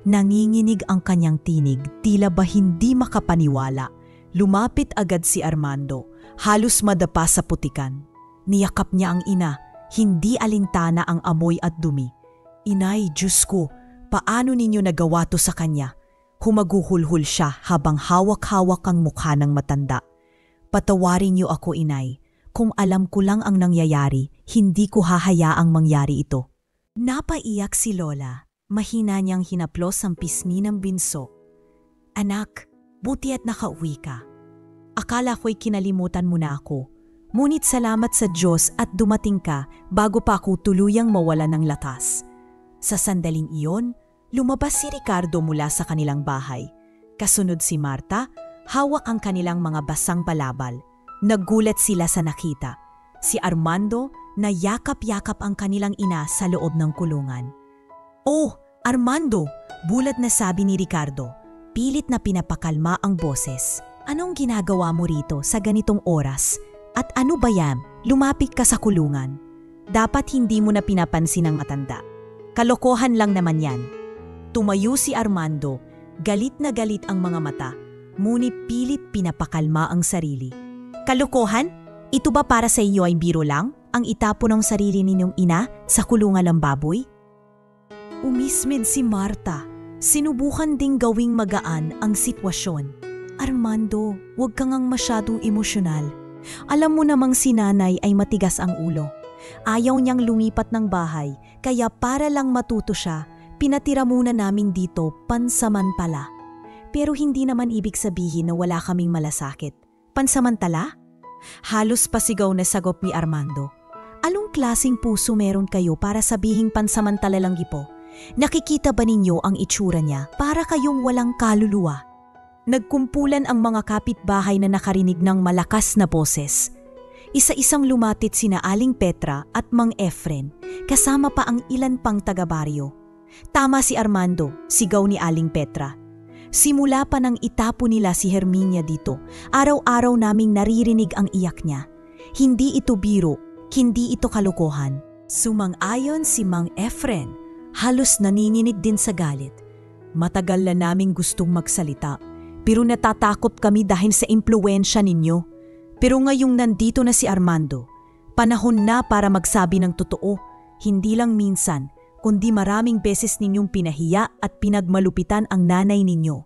Nanginginig ang kanyang tinig, tila ba hindi makapaniwala. Lumapit agad si Armando, halos madapa sa putikan. Niyakap niya ang ina, hindi alintana ang amoy at dumi. Inay, Diyos ko, paano ninyo nagawa to sa kanya? Humaguhulhul siya habang hawak-hawak ang mukha ng matanda. Patawarin niyo ako, inay. Kung alam ko lang ang nangyayari, hindi ko hahayaang mangyari ito. Napaiyak si Lola. Mahina niyang hinaplos ang pisngi ng binso. Anak, buti at nakauwi ka. Akala ko'y kinalimutan mo na ako. Ngunit salamat sa Diyos at dumating ka bago pa ako tuluyang mawala ng lakas. Sa sandaling iyon, lumabas si Ricardo mula sa kanilang bahay. Kasunod si Marta, hawak ang kanilang mga basang balabal. Naggulat sila sa nakita. Si Armando na yakap-yakap ang kanilang ina sa loob ng kulungan. "Oh, Armando!" bulat na sabi ni Ricardo. Pilit na pinapakalma ang boses. "Anong ginagawa mo rito sa ganitong oras? At ano ba yan? Lumapit ka sa kulungan. Dapat hindi mo na pinapansin ang matanda. Kalokohan lang naman yan." Tumayo si Armando, galit na galit ang mga mata, ngunit pilit pinapakalma ang sarili. "Kalokohan? Ito ba para sa inyo ay biro lang? Ang itapon ng sarili ninyong ina sa kulungan ng baboy?" Umismid si Marta. Sinubukan ding gawing magaan ang sitwasyon. "Armando, huwag kang masyadong emosyonal. Alam mo namang si nanay ay matigas ang ulo. Ayaw niyang lumipat ng bahay, kaya para lang matuto siya, pinatira muna namin dito pansamantala. Pero hindi naman ibig sabihin na wala kaming malasakit. Pansamantala?" Halos pasigaw na sagot ni Armando. "Anong klaseng puso meron kayo para sabihing pansamantala lang gipo? Nakikita ba ninyo ang itsura niya para kayong walang kaluluwa?" Nagkumpulan ang mga kapitbahay na nakarinig ng malakas na boses. Isa-isang lumatit sina Aling Petra at Mang Efren, kasama pa ang ilan pang taga-baryo. "Tama si Armando," sigaw ni Aling Petra. "Simula pa nang itapo nila si Herminia dito, araw-araw naming naririnig ang iyak niya. Hindi ito biro, hindi ito kalokohan." Sumang-ayon si Mang Efren, halos naninginig din sa galit. "Matagal na naming gustong magsalita, pero natatakot kami dahil sa impluwensya ninyo. Pero ngayong nandito na si Armando, panahon na para magsabi ng totoo. Hindi lang minsan, kundi maraming beses ninyong pinahiya at pinagmalupitan ang nanay ninyo."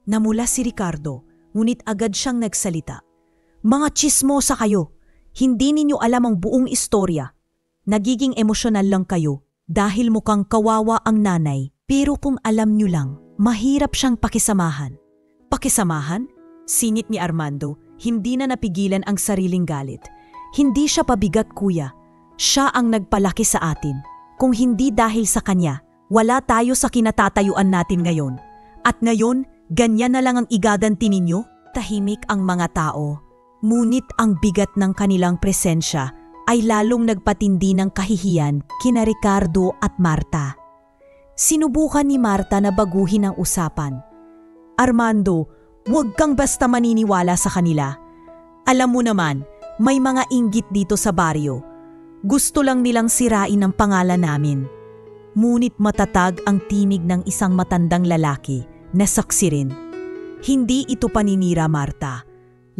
Namula si Ricardo, ngunit agad siyang nagsalita. "Mga tsismosa kayo! Hindi ninyo alam ang buong istorya. Nagiging emosyonal lang kayo dahil mukhang kawawa ang nanay. Pero kung alam nyo lang, mahirap siyang pakisamahan." "Pakisamahan?" Singit ni Armando, hindi na napigilan ang sariling galit. "Hindi siya pabigat, kuya. Siya ang nagpalaki sa atin. Kung hindi dahil sa kanya, wala tayo sa kinatatayuan natin ngayon. At ngayon, ganyan na lang ang igaganti ninyo?" Tahimik ang mga tao. Ngunit ang bigat ng kanilang presensya ay lalong nagpatindi ng kahihiyan kina Ricardo at Marta. Sinubukan ni Marta na baguhin ang usapan. "Armando, huwag kang basta maniniwala sa kanila. Alam mo naman, may mga inggit dito sa baryo. Gusto lang nilang sirain ang pangalan namin." Ngunit matatag ang tinig ng isang matandang lalaki na saksi rin. "Hindi ito paninira, Marta.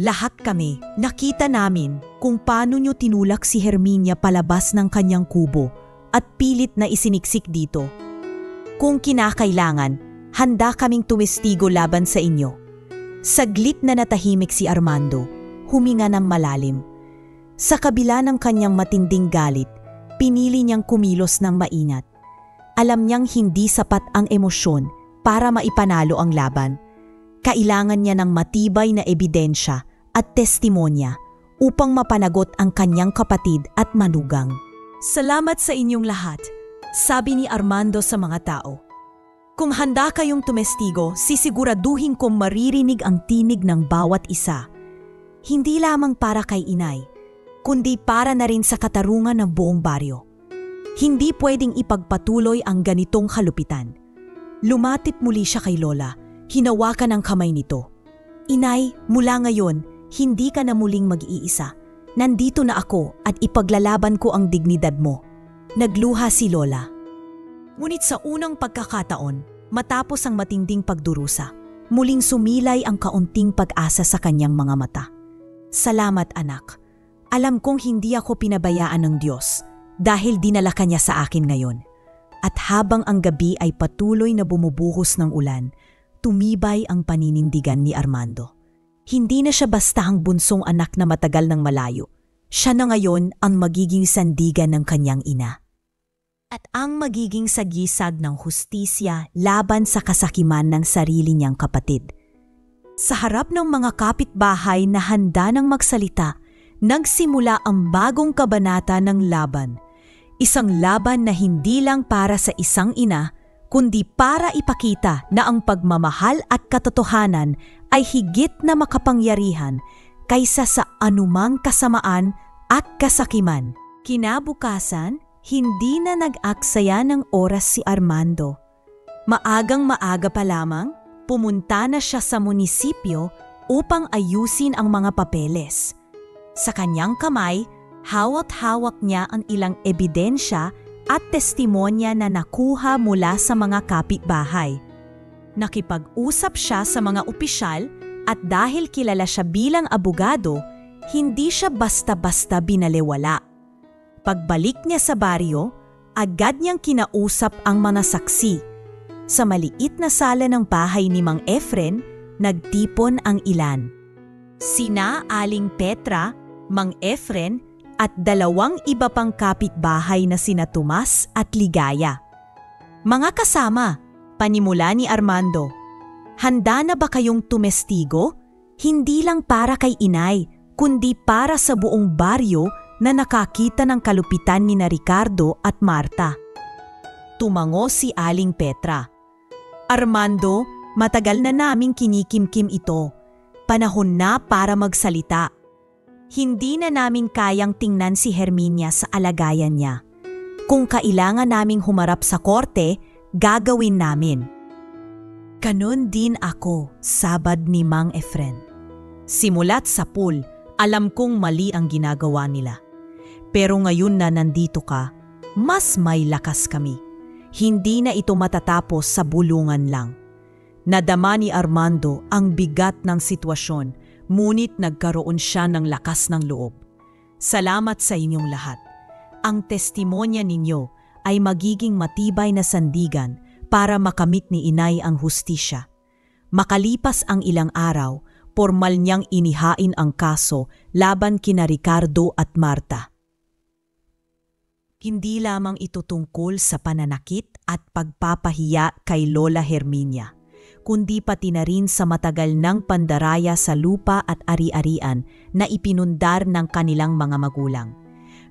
Lahat kami, nakita namin kung paano nyo tinulak si Herminia palabas ng kanyang kubo at pilit na isiniksik dito. Kung kinakailangan, handa kaming tumestigo laban sa inyo." Saglit na natahimik si Armando, huminga ng malalim. Sa kabila ng kanyang matinding galit, pinili niyang kumilos ng maingat. Alam niyang hindi sapat ang emosyon para maipanalo ang laban. Kailangan niya ng matibay na ebidensya at testimonya upang mapanagot ang kanyang kapatid at manugang. "Salamat sa inyong lahat," sabi ni Armando sa mga tao. "Kung handa kayong tumestigo, sisiguraduhin kong maririnig ang tinig ng bawat isa. Hindi lamang para kay inay, kundi para na rin sa katarungan ng buong baryo. Hindi pwedeng ipagpatuloy ang ganitong kalupitan." Lumapit muli siya kay Lola, hinawakan ang kamay nito. "Inay, mula ngayon, hindi ka na muling mag-iisa. Nandito na ako at ipaglalaban ko ang dignidad mo." Nagluha si Lola. Ngunit sa unang pagkakataon, matapos ang matinding pagdurusa, muling sumilay ang kaunting pag-asa sa kanyang mga mata. "Salamat, anak. Alam kong hindi ako pinabayaan ng Diyos dahil dinala ka niya sa akin ngayon." At habang ang gabi ay patuloy na bumubuhos ng ulan, tumibay ang paninindigan ni Armando. Hindi na siya basta ang bunsong anak na matagal nang malayo. Siya na ngayon ang magiging sandigan ng kanyang ina. At ang magiging sagisag ng hustisya laban sa kasakiman ng sarili niyang kapatid. Sa harap ng mga kapitbahay na handa nang magsalita, nagsimula ang bagong kabanata ng laban. Isang laban na hindi lang para sa isang ina, kundi para ipakita na ang pagmamahal at katotohanan ay higit na makapangyarihan kaysa sa anumang kasamaan at kasakiman. Kinabukasan, hindi na nag-aksaya ng oras si Armando. Maagang-maaga pa lamang, pumunta na siya sa munisipyo upang ayusin ang mga papeles. Sa kanyang kamay, hawak-hawak niya ang ilang ebidensya at testimonya na nakuha mula sa mga kapitbahay. Nakipag-usap siya sa mga opisyal at dahil kilala siya bilang abogado, hindi siya basta-basta binalewala. Pagbalik niya sa baryo, agad niyang kinausap ang mga saksi. Sa maliit na sala ng bahay ni Mang Efren, nagtipon ang ilan. Sina Aling Petra, Mang Efren at 2 iba pang kapitbahay na sina Tomas at Ligaya. Mga kasama, panimula ni Armando, handa na ba kayong tumestigo? Hindi lang para kay inay, kundi para sa buong baryo na nakakita ng kalupitan ni Ricardo at Marta. Tumango si Aling Petra. Armando, matagal na naming kinikimkim ito. Panahon na para magsalita. Hindi na namin kayang tingnan si Herminia sa alagayan niya. Kung kailangan naming humarap sa korte, gagawin namin. Ganon din ako, sabad ni Mang Efren. Simulat sa pool, alam kong mali ang ginagawa nila. Pero ngayon na nandito ka, mas may lakas kami. Hindi na ito matatapos sa bulungan lang. Nadama ni Armando ang bigat ng sitwasyon, ngunit nagkaroon siya ng lakas ng loob. Salamat sa inyong lahat. Ang testimonya ninyo ay magiging matibay na sandigan para makamit ni inay ang hustisya. Makalipas ang ilang araw, formal niyang inihain ang kaso laban kina Ricardo at Marta. Hindi lamang ito tungkol sa pananakit at pagpapahiya kay Lola Herminia, kundi pati na rin sa matagal ng pandaraya sa lupa at ari-arian na ipinundar ng kanilang mga magulang.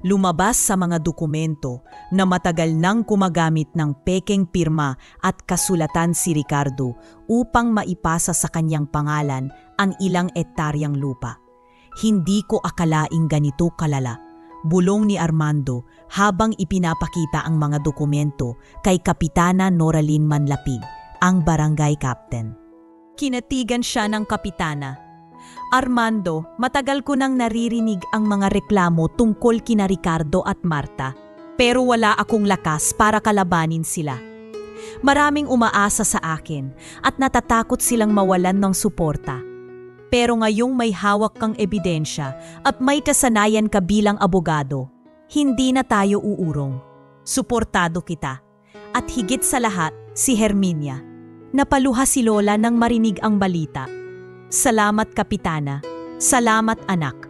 Lumabas sa mga dokumento na matagal nang gumagamit ng pekeng pirma at kasulatan si Ricardo upang maipasa sa kanyang pangalan ang ilang ektaryang lupa. Hindi ko akalaing ganito kalala, bulong ni Armando habang ipinapakita ang mga dokumento kay Kapitana Noraline Manlapig, ang barangay captain. Kinatigan siya ng kapitana. Armando, matagal ko nang naririnig ang mga reklamo tungkol kina Ricardo at Marta, pero wala akong lakas para kalabanin sila. Maraming umaasa sa akin at natatakot silang mawalan ng suporta. Pero ngayong may hawak kang ebidensya at may kasanayan ka bilang abogado, hindi na tayo uurong. Suportado kita. At higit sa lahat, si Herminia. Napaluha si Lola nang marinig ang balita. Salamat, Kapitana. Salamat, anak.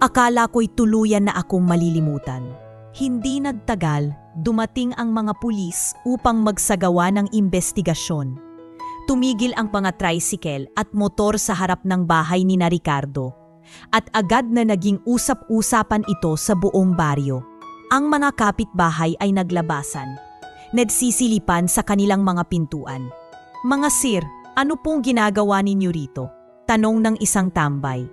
Akala ko'y tuluyan na akong malilimutan. Hindi nagtagal, dumating ang mga pulis upang magsagawa ng investigasyon. Tumigil ang mga tricycle at motor sa harap ng bahay ni Ricardo. At agad na naging usap-usapan ito sa buong baryo. Ang mga kapitbahay ay naglabasan. Nagsisilipan sa kanilang mga pintuan. Mga sir, ano pong ginagawa ninyo rito? Tanong ng isang tambay.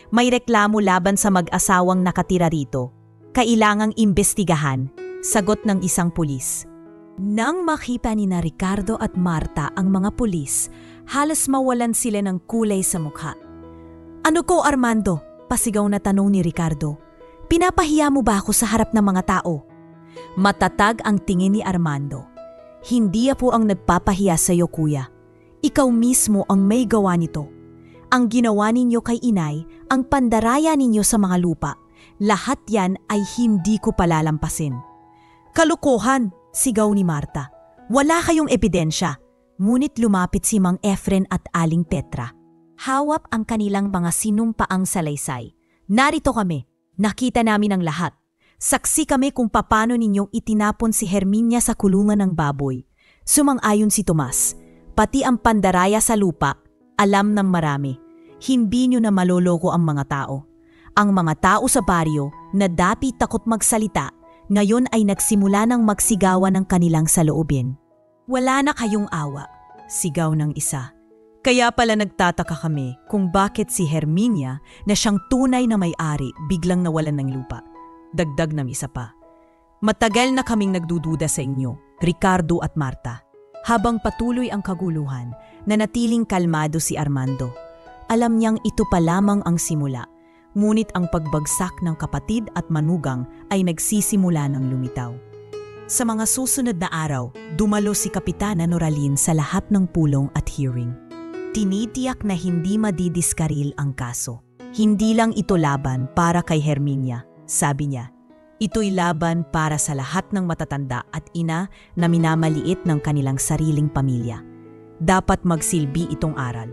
May reklamo laban sa mag-asawang nakatira rito. Kailangang imbestigahan, sagot ng isang pulis. Nang makita ni Ricardo at Marta ang mga pulis, halos mawalan sila ng kulay sa mukha. Ano ko, Armando? Pasigaw na tanong ni Ricardo. Pinapahiya mo ba ako sa harap ng mga tao? Matatag ang tingin ni Armando. Hindi po ang nagpapahiya sa iyo, kuya. Ikaw mismo ang may gawa nito. Ang ginawa ninyo kay inay, ang pandaraya ninyo sa mga lupa, lahat yan ay hindi ko palalampasin. Kalukuhan, sigaw ni Marta. Wala kayong ebidensya. Ngunit lumapit si Mang Efren at Aling Petra. Hawap ang kanilang mga sinumpaang salaysay. Narito kami. Nakita namin ang lahat. Saksi kami kung paano ninyong itinapon si Herminia sa kulungan ng baboy. Sumang-ayon si Tomas. Pati ang pandaraya sa lupa, alam ng marami. Hindi nyo na maloloko ang mga tao. Ang mga tao sa baryo na dati takot magsalita, ngayon ay nagsimula ng magsigawan ng kanilang saloobin. "Wala na kayong awa," sigaw ng isa. Kaya pala nagtataka kami kung bakit si Herminia na siyang tunay na may-ari biglang nawalan ng lupa. Dagdag ng isa pa. "Matagal na kaming nagdududa sa inyo, Ricardo at Marta." Habang patuloy ang kaguluhan, nanatiling kalmado si Armando. Alam niyang ito pa lamang ang simula, ngunit ang pagbagsak ng kapatid at manugang ay nagsisimula ng lumitaw. Sa mga susunod na araw, dumalo si Kapitana Noraline sa lahat ng pulong at hearing. Tinitiyak na hindi madidiskaril ang kaso. Hindi lang ito laban para kay Herminia, sabi niya. Ito'y laban para sa lahat ng matatanda at ina na minamaliit ng kanilang sariling pamilya. Dapat magsilbi itong aral.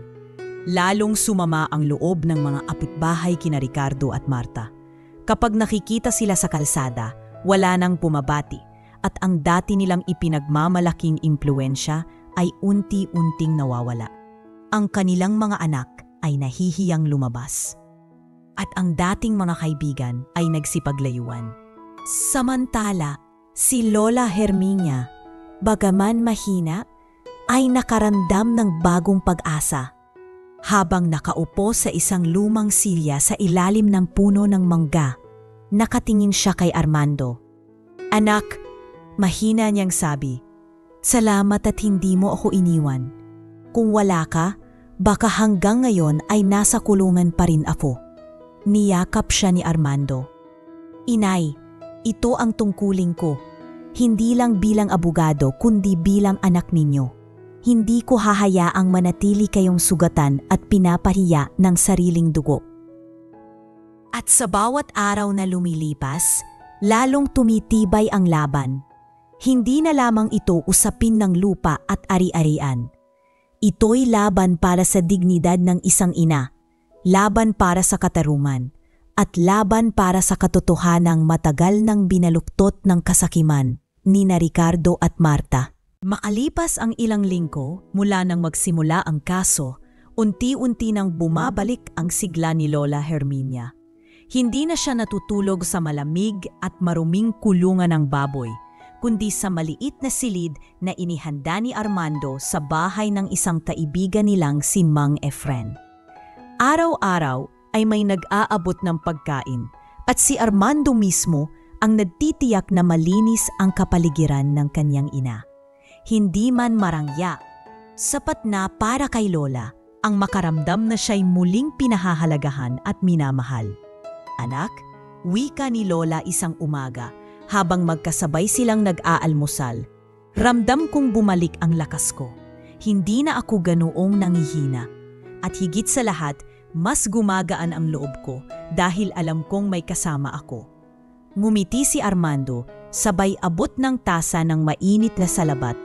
Lalong sumama ang loob ng mga apitbahay kina Ricardo at Marta. Kapag nakikita sila sa kalsada, wala nang pumabati at ang dati nilang ipinagmamalaking impluensya ay unti-unting nawawala. Ang kanilang mga anak ay nahihiyang lumabas. At ang dating mga kaibigan ay nagsipaglayuan. Samantala, si Lola Herminia, bagaman mahina, ay nakaramdam ng bagong pag-asa. Habang nakaupo sa isang lumang silya sa ilalim ng puno ng mangga, nakatingin siya kay Armando. "Anak," mahina niyang sabi, "salamat at hindi mo ako iniwan. Kung wala ka, baka hanggang ngayon ay nasa kulungan pa rin ako." Niyakap siya ni Armando. "Inay, ito ang tungkulin ko. Hindi lang bilang abogado kundi bilang anak ninyo. Hindi ko hahayaang manatili kayong sugatan at pinapahiya ng sariling dugo." At sa bawat araw na lumilipas, lalong tumitibay ang laban. Hindi na lamang ito usapin ng lupa at ari-arian. Ito'y laban para sa dignidad ng isang ina, laban para sa katarungan, at laban para sa katotohanang matagal nang binaluktot ng kasakiman ni Ricardo at Marta. Makalipas ang ilang linggo mula nang magsimula ang kaso, unti-unti nang bumabalik ang sigla ni Lola Herminia. Hindi na siya natutulog sa malamig at maruming kulungan ng baboy, kundi sa maliit na silid na inihanda ni Armando sa bahay ng isang kaibigan nilang si Mang Efren. Araw-araw ay may nag-aabot ng pagkain at si Armando mismo ang nagtitiyak na malinis ang kapaligiran ng kanyang ina. Hindi man marangya, sapat na para kay Lola ang makaramdam na siya'y muling pinahahalagahan at minamahal. "Anak," wika ni Lola isang umaga habang magkasabay silang nag-aalmusal, "ramdam kong bumalik ang lakas ko. Hindi na ako ganoong nangihina. At higit sa lahat, mas gumagaan ang loob ko dahil alam kong may kasama ako." Ngumiti si Armando, sabay abot ng tasa ng mainit na salabat.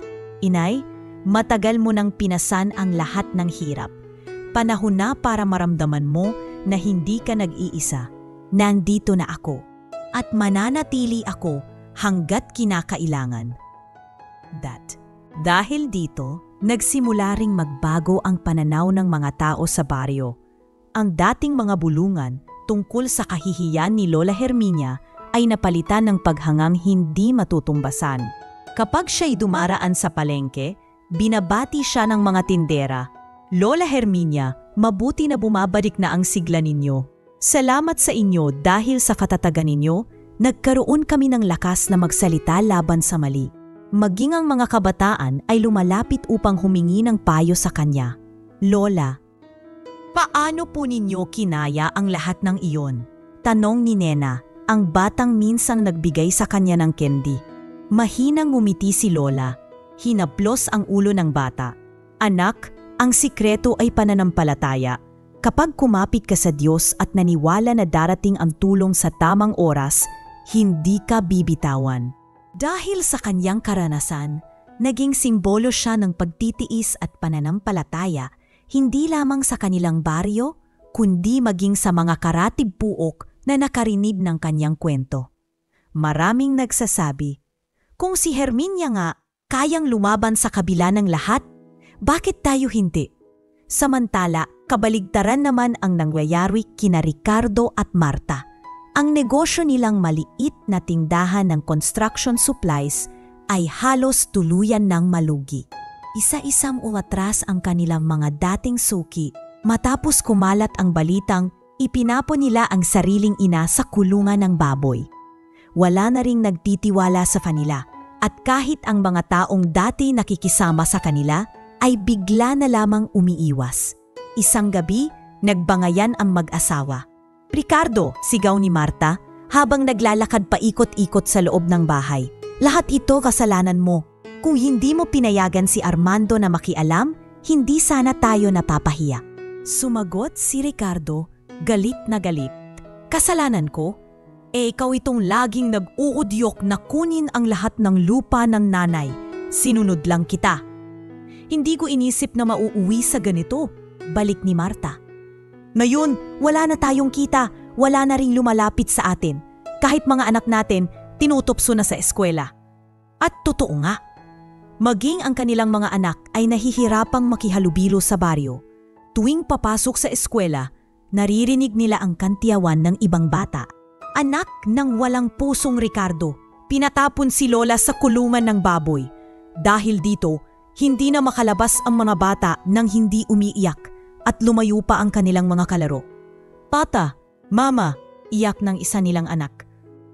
"Inay, matagal mo nang pinasan ang lahat ng hirap. Panahon na para maramdaman mo na hindi ka nag-iisa. Nandito na ako. At mananatili ako hanggat kinakailangan." Dahil dito, nagsimula ring magbago ang pananaw ng mga tao sa baryo. Ang dating mga bulungan tungkol sa kahihiyan ni Lola Herminia ay napalitan ng paghangang hindi matutumbasan. Kapag siya'y dumaraan sa palengke, binabati siya ng mga tindera. "Lola Herminia, mabuti na bumabalik na ang sigla ninyo. Salamat sa inyo dahil sa katatagan ninyo, nagkaroon kami ng lakas na magsalita laban sa mali." Maging ang mga kabataan ay lumalapit upang humingi ng payo sa kanya. "Lola, paano po ninyo kinaya ang lahat ng iyon?" tanong ni Nena, ang batang minsang nagbigay sa kanya ng candy. Mahinang ngumiti si Lola. Hinaplos ang ulo ng bata. "Anak, ang sikreto ay pananampalataya. Kapag kumapit ka sa Diyos at naniwala na darating ang tulong sa tamang oras, hindi ka bibitawan." Dahil sa kanyang karanasan, naging simbolo siya ng pagtitiis at pananampalataya, hindi lamang sa kanilang baryo, kundi maging sa mga karatib puok na nakarinig ng kanyang kwento. Maraming nagsasabi, "Kung si Herminia nga kayang lumaban sa kabila ng lahat, bakit tayo hindi?" Samantala, Kabaligtaran naman ang nangyayari kina Ricardo at Marta. Ang negosyo nilang maliit na tindahan ng construction supplies ay halos tuluyan ng malugi. Isa-isang umatras ang kanilang mga dating suki matapos kumalat ang balitang ipinapon nila ang sariling ina sa kulungan ng baboy. Wala na ring nagtitiwala sa kanila at kahit ang mga taong dati nakikisama sa kanila ay bigla na lamang umiiwas. Isang gabi, nagbangayan ang mag-asawa. "Ricardo," sigaw ni Marta habang naglalakad paikot-ikot sa loob ng bahay. "Lahat ito kasalanan mo. Kung hindi mo pinayagan si Armando na makialam, hindi sana tayo napapahiya." Sumagot si Ricardo, galit na galit. "Kasalanan ko? Ikaw itong laging nag-uudyok na kunin ang lahat ng lupa ng nanay. Sinunod lang kita." "Hindi ko inisip na mauuwi sa ganito," balik ni Marta. "Ngayon, wala na tayong kita, wala na ring lumalapit sa atin. Kahit mga anak natin, tinutupso na sa eskwela." At totoo nga. Maging ang kanilang mga anak ay nahihirapang makihalubilo sa baryo. Tuwing papasok sa eskwela, naririnig nila ang kantiyawan ng ibang bata. Anak ng walang pusong Ricardo, pinatapon si Lola sa kulungan ng baboy. Dahil dito, hindi na makalabas ang mga bata nang hindi umiiyak at lumayo pa ang kanilang mga kalaro. "Pata, Mama," iyak ng isa nilang anak.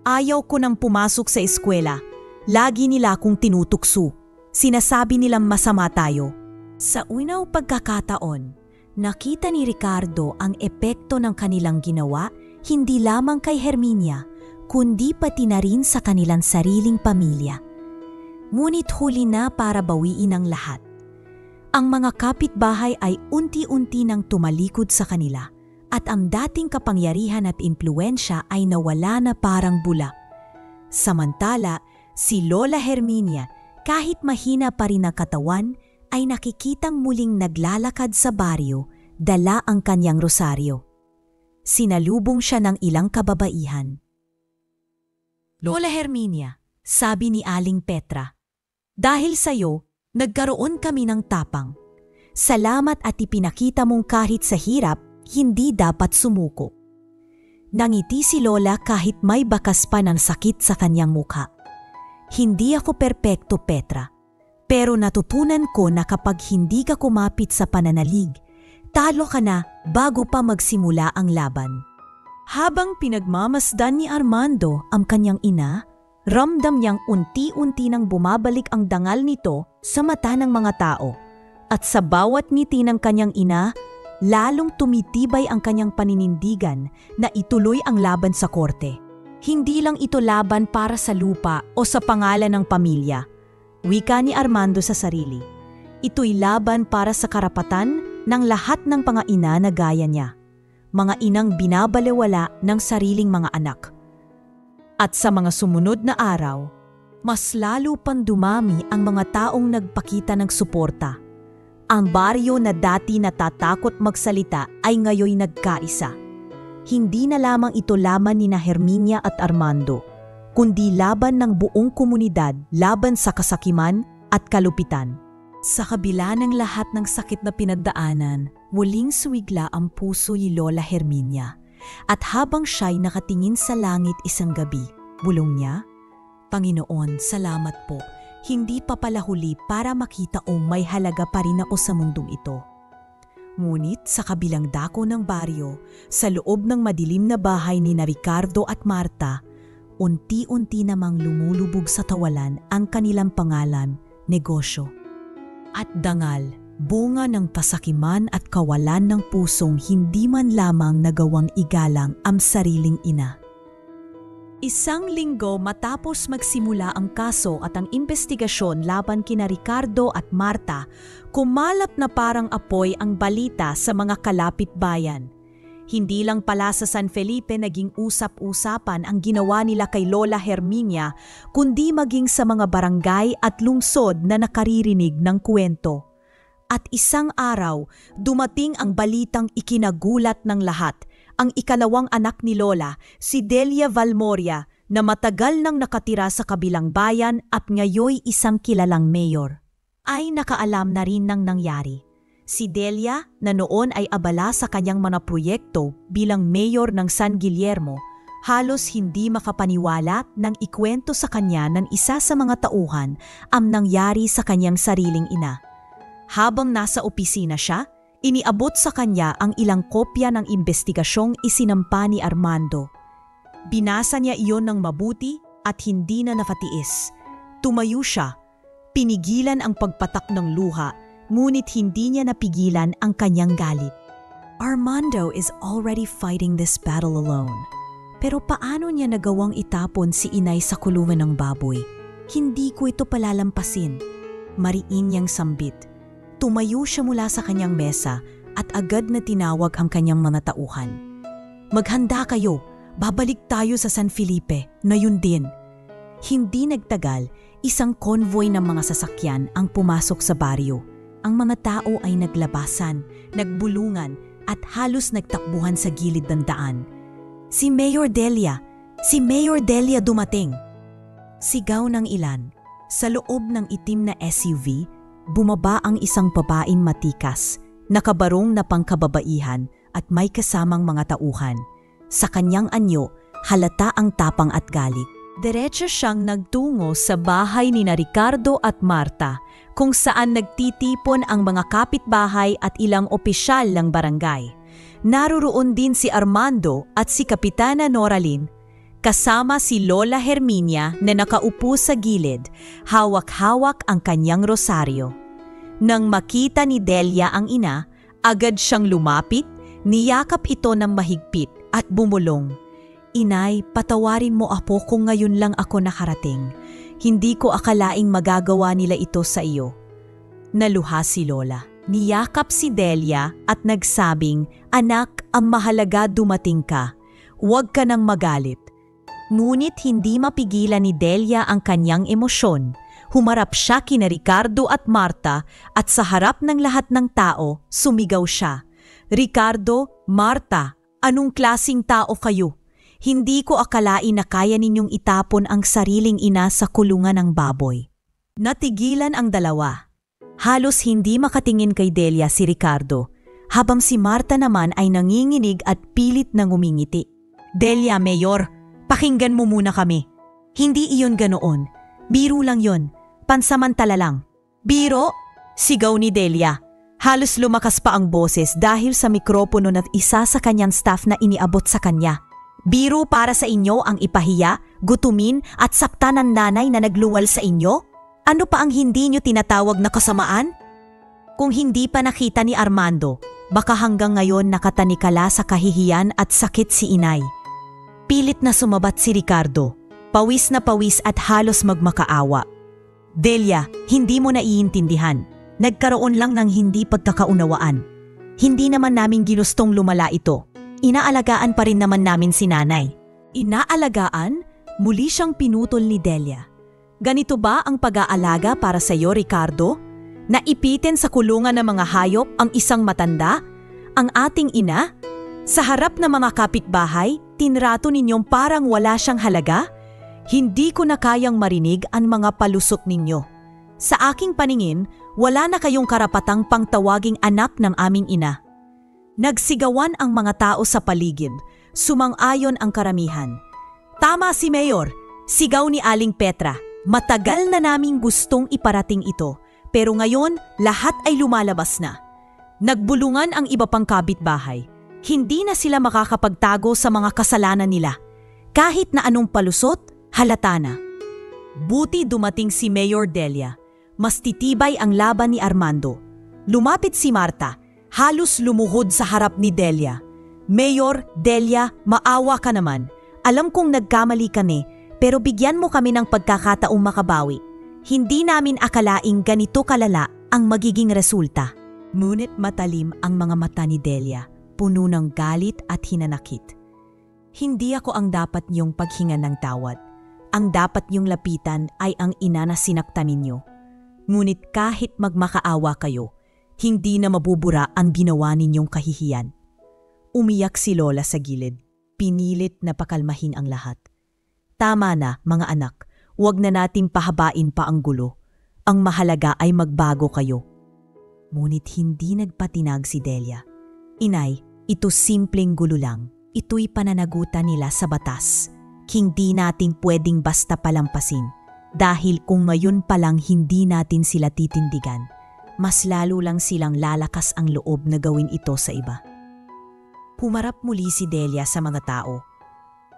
"Ayaw ko nang pumasok sa eskwela. Lagi nila akong tinutukso. Sinasabi nilang masama tayo." Sa unang pagkakataon, nakita ni Ricardo ang epekto ng kanilang ginawa hindi lamang kay Herminia, kundi pati na rin sa kanilang sariling pamilya. Ngunit huli na para bawiin ang lahat. Ang mga kapitbahay ay unti-unti nang tumalikod sa kanila at ang dating kapangyarihan at impluensya ay nawala na parang bula. Samantala, si Lola Herminia, kahit mahina pa rin ang katawan, ay nakikitang muling naglalakad sa baryo, dala ang kanyang rosaryo. Sinalubong siya ng ilang kababaihan. "Lola Herminia," sabi ni Aling Petra, "dahil sa'yo, nagkaroon kami ng tapang. Salamat at ipinakita mong kahit sa hirap, hindi dapat sumuko." Nangiti si Lola kahit may bakas pa ng sakit sa kanyang mukha. "Hindi ako perpekto, Petra. Pero natutunan ko na kapag hindi ka kumapit sa pananalig, talo ka na bago pa magsimula ang laban." Habang pinagmamasdan ni Armando ang kanyang ina, ramdam niyang unti-unti nang bumabalik ang dangal nito sa mata ng mga tao. At sa bawat ngiti ng kanyang ina, lalong tumitibay ang kanyang paninindigan na ituloy ang laban sa korte. Hindi lang ito laban para sa lupa o sa pangalan ng pamilya. Wika ni Armando sa sarili. Ito'y laban para sa karapatan ng lahat ng mga ina na gaya niya. Mga inang binabalewala ng sariling mga anak. At sa mga sumunod na araw, mas lalo pang dumami ang mga taong nagpakita ng suporta. Ang baryo na dati natatakot magsalita ay ngayoy nagkaisa. Hindi na lamang ito laban ni Herminia at Armando, kundi laban ng buong komunidad laban sa kasakiman at kalupitan. Sa kabila ng lahat ng sakit na pinagdaanan, muling suwigla ang puso ni Lola Herminia. At habang siya'y nakatingin sa langit isang gabi, bulong niya, "Panginoon, salamat po. Hindi pa pala huli para makita o may halaga pa rin ako sa mundong ito." Ngunit sa kabilang dako ng baryo, sa loob ng madilim na bahay ni Ricardo at Marta, unti-unti namang lumulubog sa tawalan ang kanilang pangalan, negosyo. At dangal, bunga ng pasakiman at kawalan ng pusong hindi man lamang nagawang igalang ang sariling ina. Isang linggo matapos magsimula ang kaso at ang investigasyon laban kina Ricardo at Marta, kumalat na parang apoy ang balita sa mga kalapit bayan. Hindi lang pala sa San Felipe naging usap-usapan ang ginawa nila kay Lola Herminia, kundi maging sa mga barangay at lungsod na nakaririnig ng kwento. At isang araw, dumating ang balitang ikinagulat ng lahat. Ang ikalawang anak ni Lola, si Delia Valmoria, na matagal nang nakatira sa kabilang bayan at ngayoy isang kilalang mayor, ay nakaalam na rin ng nangyari. Si Delia, na noon ay abala sa kanyang mga proyekto bilang mayor ng San Guillermo, halos hindi makapaniwala nang ikwento sa kanya ng isa sa mga tauhan ang nangyari sa kanyang sariling ina. Habang nasa opisina siya, iniabot sa kanya ang ilang kopya ng investigasyong isinampa ni Armando. Binasa niya iyon ng mabuti at hindi na nakatiis. Tumayo siya, pinigilan ang pagpatak ng luha, ngunit hindi niya napigilan ang kanyang galit. Armando is already fighting this battle alone. Pero paano niya nagawang itapon si inay sa kulungan ng baboy? Hindi ko ito palalampasin. Mariin niyang sambit. Tumayo siya mula sa kanyang mesa at agad na tinawag ang kanyang mga tauhan. Maghanda kayo, babalik tayo sa San Felipe, na yun din. Hindi nagtagal, isang convoy ng mga sasakyan ang pumasok sa baryo. Ang mga tao ay naglabasan, nagbulungan at halos nagtakbuhan sa gilid ng daan. Si Mayor Delia dumating! Sigaw ng ilan. Sa loob ng itim na SUV, bumaba ang isang babaeng matikas, nakabarong na pangkababaihan at may kasamang mga tauhan. Sa kanyang anyo, halata ang tapang at galit. Diretso siyang nagtungo sa bahay ni Ricardo at Marta, kung saan nagtitipon ang mga kapitbahay at ilang opisyal ng barangay. Naroroon din si Armando at si Kapitana Noraline, kasama si Lola Herminia na nakaupo sa gilid, hawak-hawak ang kanyang rosaryo. Nang makita ni Delia ang ina, agad siyang lumapit, niyakap ito ng mahigpit at bumulong. Inay, patawarin mo ako kung ngayon lang ako nakarating. Hindi ko akalaing magagawa nila ito sa iyo. Naluha si Lola. Niyakap si Delia at nagsabing, "Anak, ang mahalaga dumating ka. Huwag ka nang magalit." Ngunit hindi mapigilan ni Delia ang kanyang emosyon. Humarap siya kina Ricardo at Marta at sa harap ng lahat ng tao, sumigaw siya. "Ricardo, Marta, anong klasing tao kayo? Hindi ko akalain na kaya ninyong itapon ang sariling ina sa kulungan ng baboy." Natigilan ang dalawa. Halos hindi makatingin kay Delia si Ricardo, habang si Marta naman ay nanginginig at pilit na ngumingiti. "Delia, Mayor, pakinggan mo muna kami. Hindi iyon ganoon. Biro lang yon. Pansamantala lang." "Biro?" sigaw ni Delia. Halos lumakas pa ang boses dahil sa mikropono at isa sa kanyang staff na iniabot sa kanya. "Biro para sa inyo ang ipahiya, gutumin at saktan ng nanay na nagluwal sa inyo? Ano pa ang hindi nyo tinatawag na kasamaan?" Kung hindi pa nakita ni Armando, baka hanggang ngayon nakatanikala sa kahihiyan at sakit si inay. Pilit na sumabat si Ricardo, pawis na pawis at halos magmakaawa. "Delia, hindi mo naiintindihan. Nagkaroon lang ng hindi pagkakaunawaan. Hindi naman namin ginustong lumala ito. Inaalagaan pa rin naman namin si nanay." "Inaalagaan?" Muli siyang pinutol ni Delia. "Ganito ba ang pag-aalaga para sa iyo, Ricardo? Naipitin sa kulungan ng mga hayop ang isang matanda? Ang ating ina? Sa harap ng mga kapitbahay, tinrato ninyong parang wala siyang halaga? Hindi ko na kayang marinig ang mga palusot ninyo. Sa aking paningin, wala na kayong karapatang pangtawaging anak ng aming ina." Nagsigawan ang mga tao sa paligid, sumang-ayon ang karamihan. "Tama si Mayor," sigaw ni Aling Petra. "Matagal na naming gustong iparating ito, pero ngayon lahat ay lumalabas na." Nagbulungan ang iba pang kapitbahay. Hindi na sila makakapagtago sa mga kasalanan nila. Kahit na anong palusot, halata na. Buti dumating si Mayor Delia. Mas titibay ang laban ni Armando. Lumapit si Marta, halos lumuhod sa harap ni Delia. "Mayor, Delia, maawa ka naman. Alam kong nagkamali kami, pero bigyan mo kami ng pagkakataong makabawi. Hindi namin akalaing ganito kalala ang magiging resulta." Ngunit matalim ang mga mata ni Delia, puno ng galit at hinanakit. "Hindi ako ang dapat niyong paghingan ng tawad. Ang dapat niyong lapitan ay ang ina na sinaktan ninyo. Ngunit kahit magmakaawa kayo, hindi na mabubura ang ginawa ninyong kahihiyan." Umiyak si Lola sa gilid. Pinilit na pakalmahin ang lahat. "Tama na, mga anak. Huwag na natin pahabain pa ang gulo. Ang mahalaga ay magbago kayo." Ngunit hindi nagpatinag si Delia. Inay, ito simpleng gulo lang. Ito'y pananagutan nila sa batas. Hindi natin pwedeng basta palampasin. Dahil kung ngayon pa lang hindi natin sila titindigan, mas lalo lang silang lalakas ang loob na gawin ito sa iba. Humarap muli si Delia sa mga tao.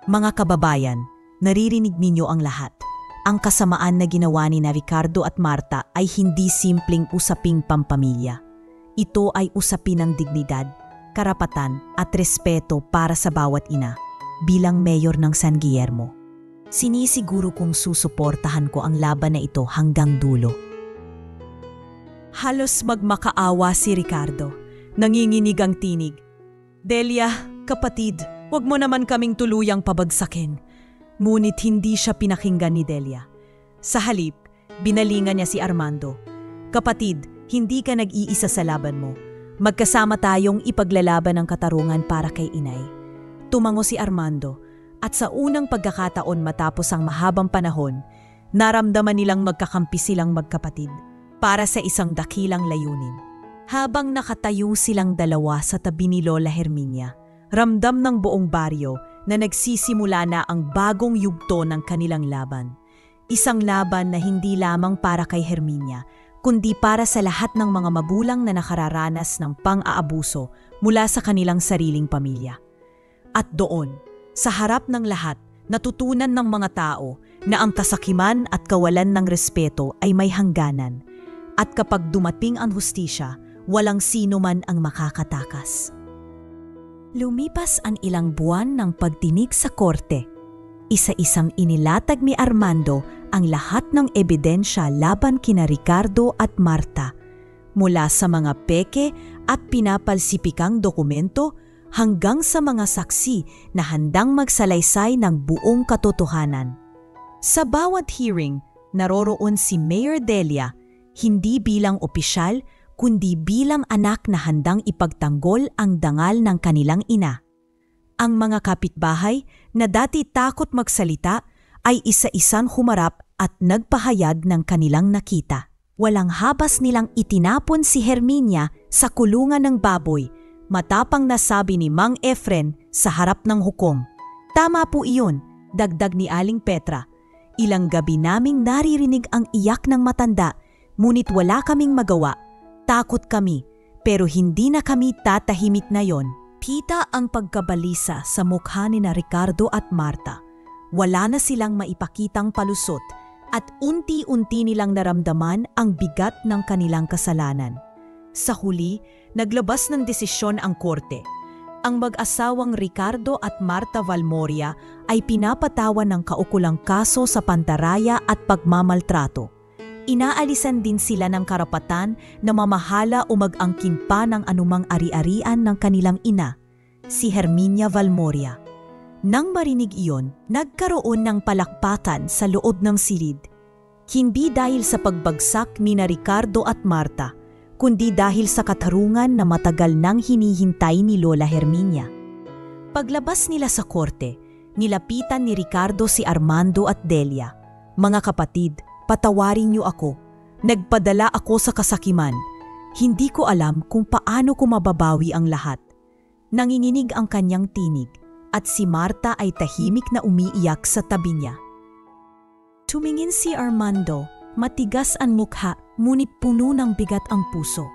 Mga kababayan, naririnig ninyo ang lahat. Ang kasamaan na ginawa ni Ricardo at Marta ay hindi simpleng usaping pampamilya. Ito ay usapin ng dignidad, karapatan at respeto para sa bawat ina. Bilang mayor ng San Guillermo, sinisiguro kong susuportahan ko ang laban na ito hanggang dulo. Halos magmakaawa si Ricardo. Nanginginig ang tinig. Delia, kapatid, wag mo naman kaming tuluyang pabagsakin. Ngunit hindi siya pinakinggan ni Delia. Sa halip, binalingan niya si Armando. Kapatid, hindi ka nag-iisa sa laban mo. Magkasama tayong ipaglalaban ang katarungan para kay inay. Tumango si Armando at sa unang pagkakataon matapos ang mahabang panahon, naramdaman nilang magkakampi silang magkapatid para sa isang dakilang layunin. Habang nakatayo silang dalawa sa tabi ni Lola Herminia, ramdam ng buong baryo na nagsisimula na ang bagong yugto ng kanilang laban. Isang laban na hindi lamang para kay Herminia, kundi para sa lahat ng mga magulang na nakararanas ng pang-aabuso mula sa kanilang sariling pamilya. At doon, sa harap ng lahat, natutunan ng mga tao na ang kasakiman at kawalan ng respeto ay may hangganan. At kapag dumating ang hustisya, walang sino man ang makakatakas. Lumipas ang ilang buwan ng pagdinig sa korte. Isa-isang inilatag ni Armando ang lahat ng ebidensya laban kina Ricardo at Marta, mula sa mga peke at pinapalsipikang dokumento hanggang sa mga saksi na handang magsalaysay ng buong katotohanan. Sa bawat hearing, naroroon si Mayor Delia, hindi bilang opisyal kundi bilang anak na handang ipagtanggol ang dangal ng kanilang ina. Ang mga kapitbahay na dati takot magsalita ay isa-isang humarap at nagpahayag ng kanilang nakita. Walang habas nilang itinapon si Herminia sa kulungan ng baboy, matapang nasabi ni Mang Efren sa harap ng hukom. Tama po iyon, dagdag ni Aling Petra. Ilang gabi naming naririnig ang iyak ng matanda, ngunit wala kaming magawa. Takot kami, pero hindi na kami tatahimik na yon. Kita ang pagkabalisa sa mukha ni na Ricardo at Marta. Wala na silang maipakitang palusot at unti-unti nilang naramdaman ang bigat ng kanilang kasalanan. Sa huli, naglabas ng desisyon ang korte. Ang mag-asawang Ricardo at Marta Valmoria ay pinapatawan ng kaukulang kaso sa pandaraya at pagmamaltrato. Inaalisan din sila ng karapatan na mamahala o mag-angkin pa ng anumang ari-arian ng kanilang ina, si Herminia Valmoria. Nang marinig iyon, nagkaroon ng palakpakan sa loob ng silid. Hindi dahil sa pagbagsak ni na Ricardo at Marta, kundi dahil sa katarungan na matagal nang hinihintay ni Lola Herminia. Paglabas nila sa korte, nilapitan ni Ricardo si Armando at Delia. Mga kapatid, patawarin niyo ako. Nagpadala ako sa kasakiman. Hindi ko alam kung paano ko mababawi ang lahat. Nanginginig ang kanyang tinig at si Marta ay tahimik na umiiyak sa tabi niya. Tumingin si Armando, matigas ang mukha ngunit puno ng bigat ang puso.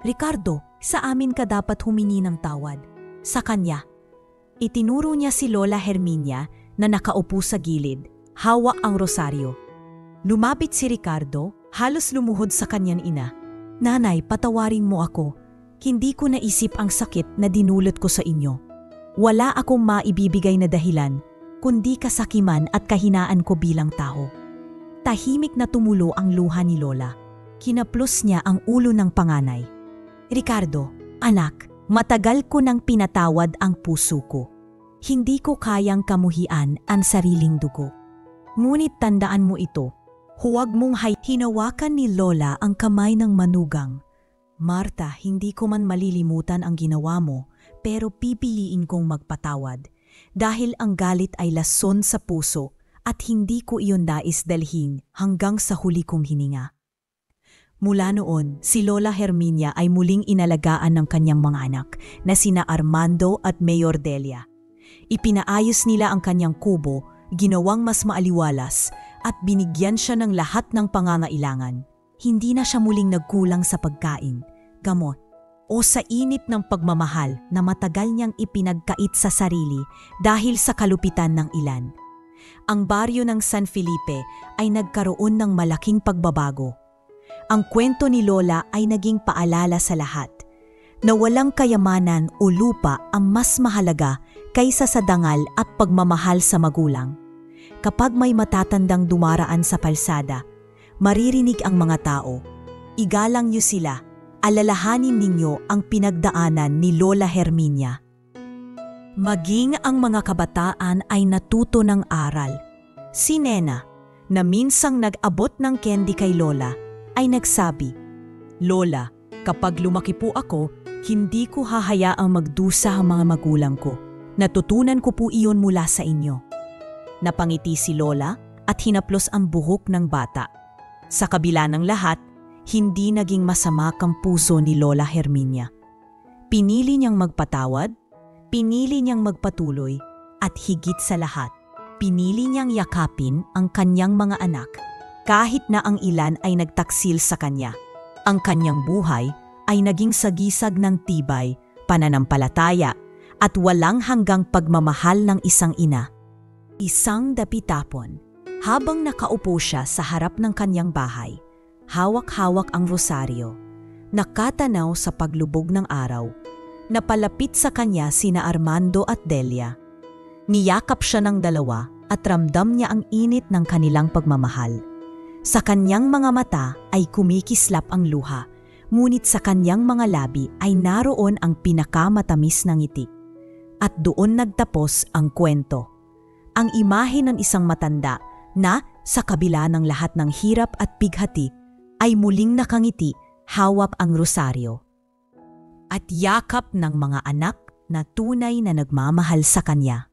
Ricardo, sa amin ka dapat humingi ng tawad. Sa kanya. Itinuro niya si Lola Herminia na nakaupo sa gilid, hawak ang rosaryo. Lumapit si Ricardo, halos lumuhod sa kanyang ina. Nanay, patawarin mo ako. Hindi ko naisip ang sakit na dinulot ko sa inyo. Wala akong maibibigay na dahilan, kundi kasakiman at kahinaan ko bilang tao. Tahimik na tumulo ang luha ni Lola. Kinaplos niya ang ulo ng panganay. Ricardo, anak, matagal ko nang pinatawad ang puso ko. Hindi ko kayang kamuhian ang sariling dugo. Ngunit tandaan mo ito. Huwag mong hinawakan ni Lola ang kamay ng manugang. Marta, hindi ko man malilimutan ang ginawa mo, pero pipiliin kong magpatawad dahil ang galit ay lason sa puso at hindi ko iyon nais dalhin hanggang sa huli kong hininga. Mula noon, si Lola Herminia ay muling inalagaan ng kanyang mga anak na sina Armando at Mayor Delia. Ipinaayos nila ang kanyang kubo, ginawang mas maaliwalas at binigyan siya ng lahat ng pangangailangan. Hindi na siya muling nagkulang sa pagkain, gamot, o sa init ng pagmamahal na matagal niyang ipinagkait sa sarili dahil sa kalupitan ng ilan. Ang baryo ng San Felipe ay nagkaroon ng malaking pagbabago. Ang kwento ni Lola ay naging paalala sa lahat na walang kayamanan o lupa ang mas mahalaga kaysa sa dangal at pagmamahal sa magulang. Kapag may matatandang dumaraan sa kalsada, maririnig ang mga tao, igalang niyo sila, alalahanin ninyo ang pinagdaanan ni Lola Herminia. Maging ang mga kabataan ay natuto ng aral. Si Nena, na minsang nag-abot ng candy kay Lola, ay nagsabi, "Lola, kapag lumaki po ako, hindi ko hahayaang magdusa ang mga magulang ko. Natutunan ko po iyon mula sa inyo." Napangiti si Lola at hinaplos ang buhok ng bata. Sa kabila ng lahat, hindi naging masama ang puso ni Lola Herminia. Pinili niyang magpatawad, pinili niyang magpatuloy, at higit sa lahat, pinili niyang yakapin ang kanyang mga anak kahit na ang ilan ay nagtaksil sa kanya. Ang kanyang buhay ay naging sagisag ng tibay, pananampalataya, at walang hanggang pagmamahal ng isang ina. Isang dapitapon, habang nakaupo siya sa harap ng kanyang bahay, hawak-hawak ang rosaryo, nakatanaw sa paglubog ng araw, napalapit sa kanya sina Armando at Delia. Niyakap siya ng dalawa at ramdam niya ang init ng kanilang pagmamahal. Sa kanyang mga mata ay kumikislap ang luha, ngunit sa kanyang mga labi ay naroon ang pinakamatamis na ngiti. At doon nagtapos ang kwento. Ang imahe ng isang matanda na sa kabila ng lahat ng hirap at bighati ay muling nakangiti, hawak ang rosaryo. At yakap ng mga anak na tunay na nagmamahal sa kanya.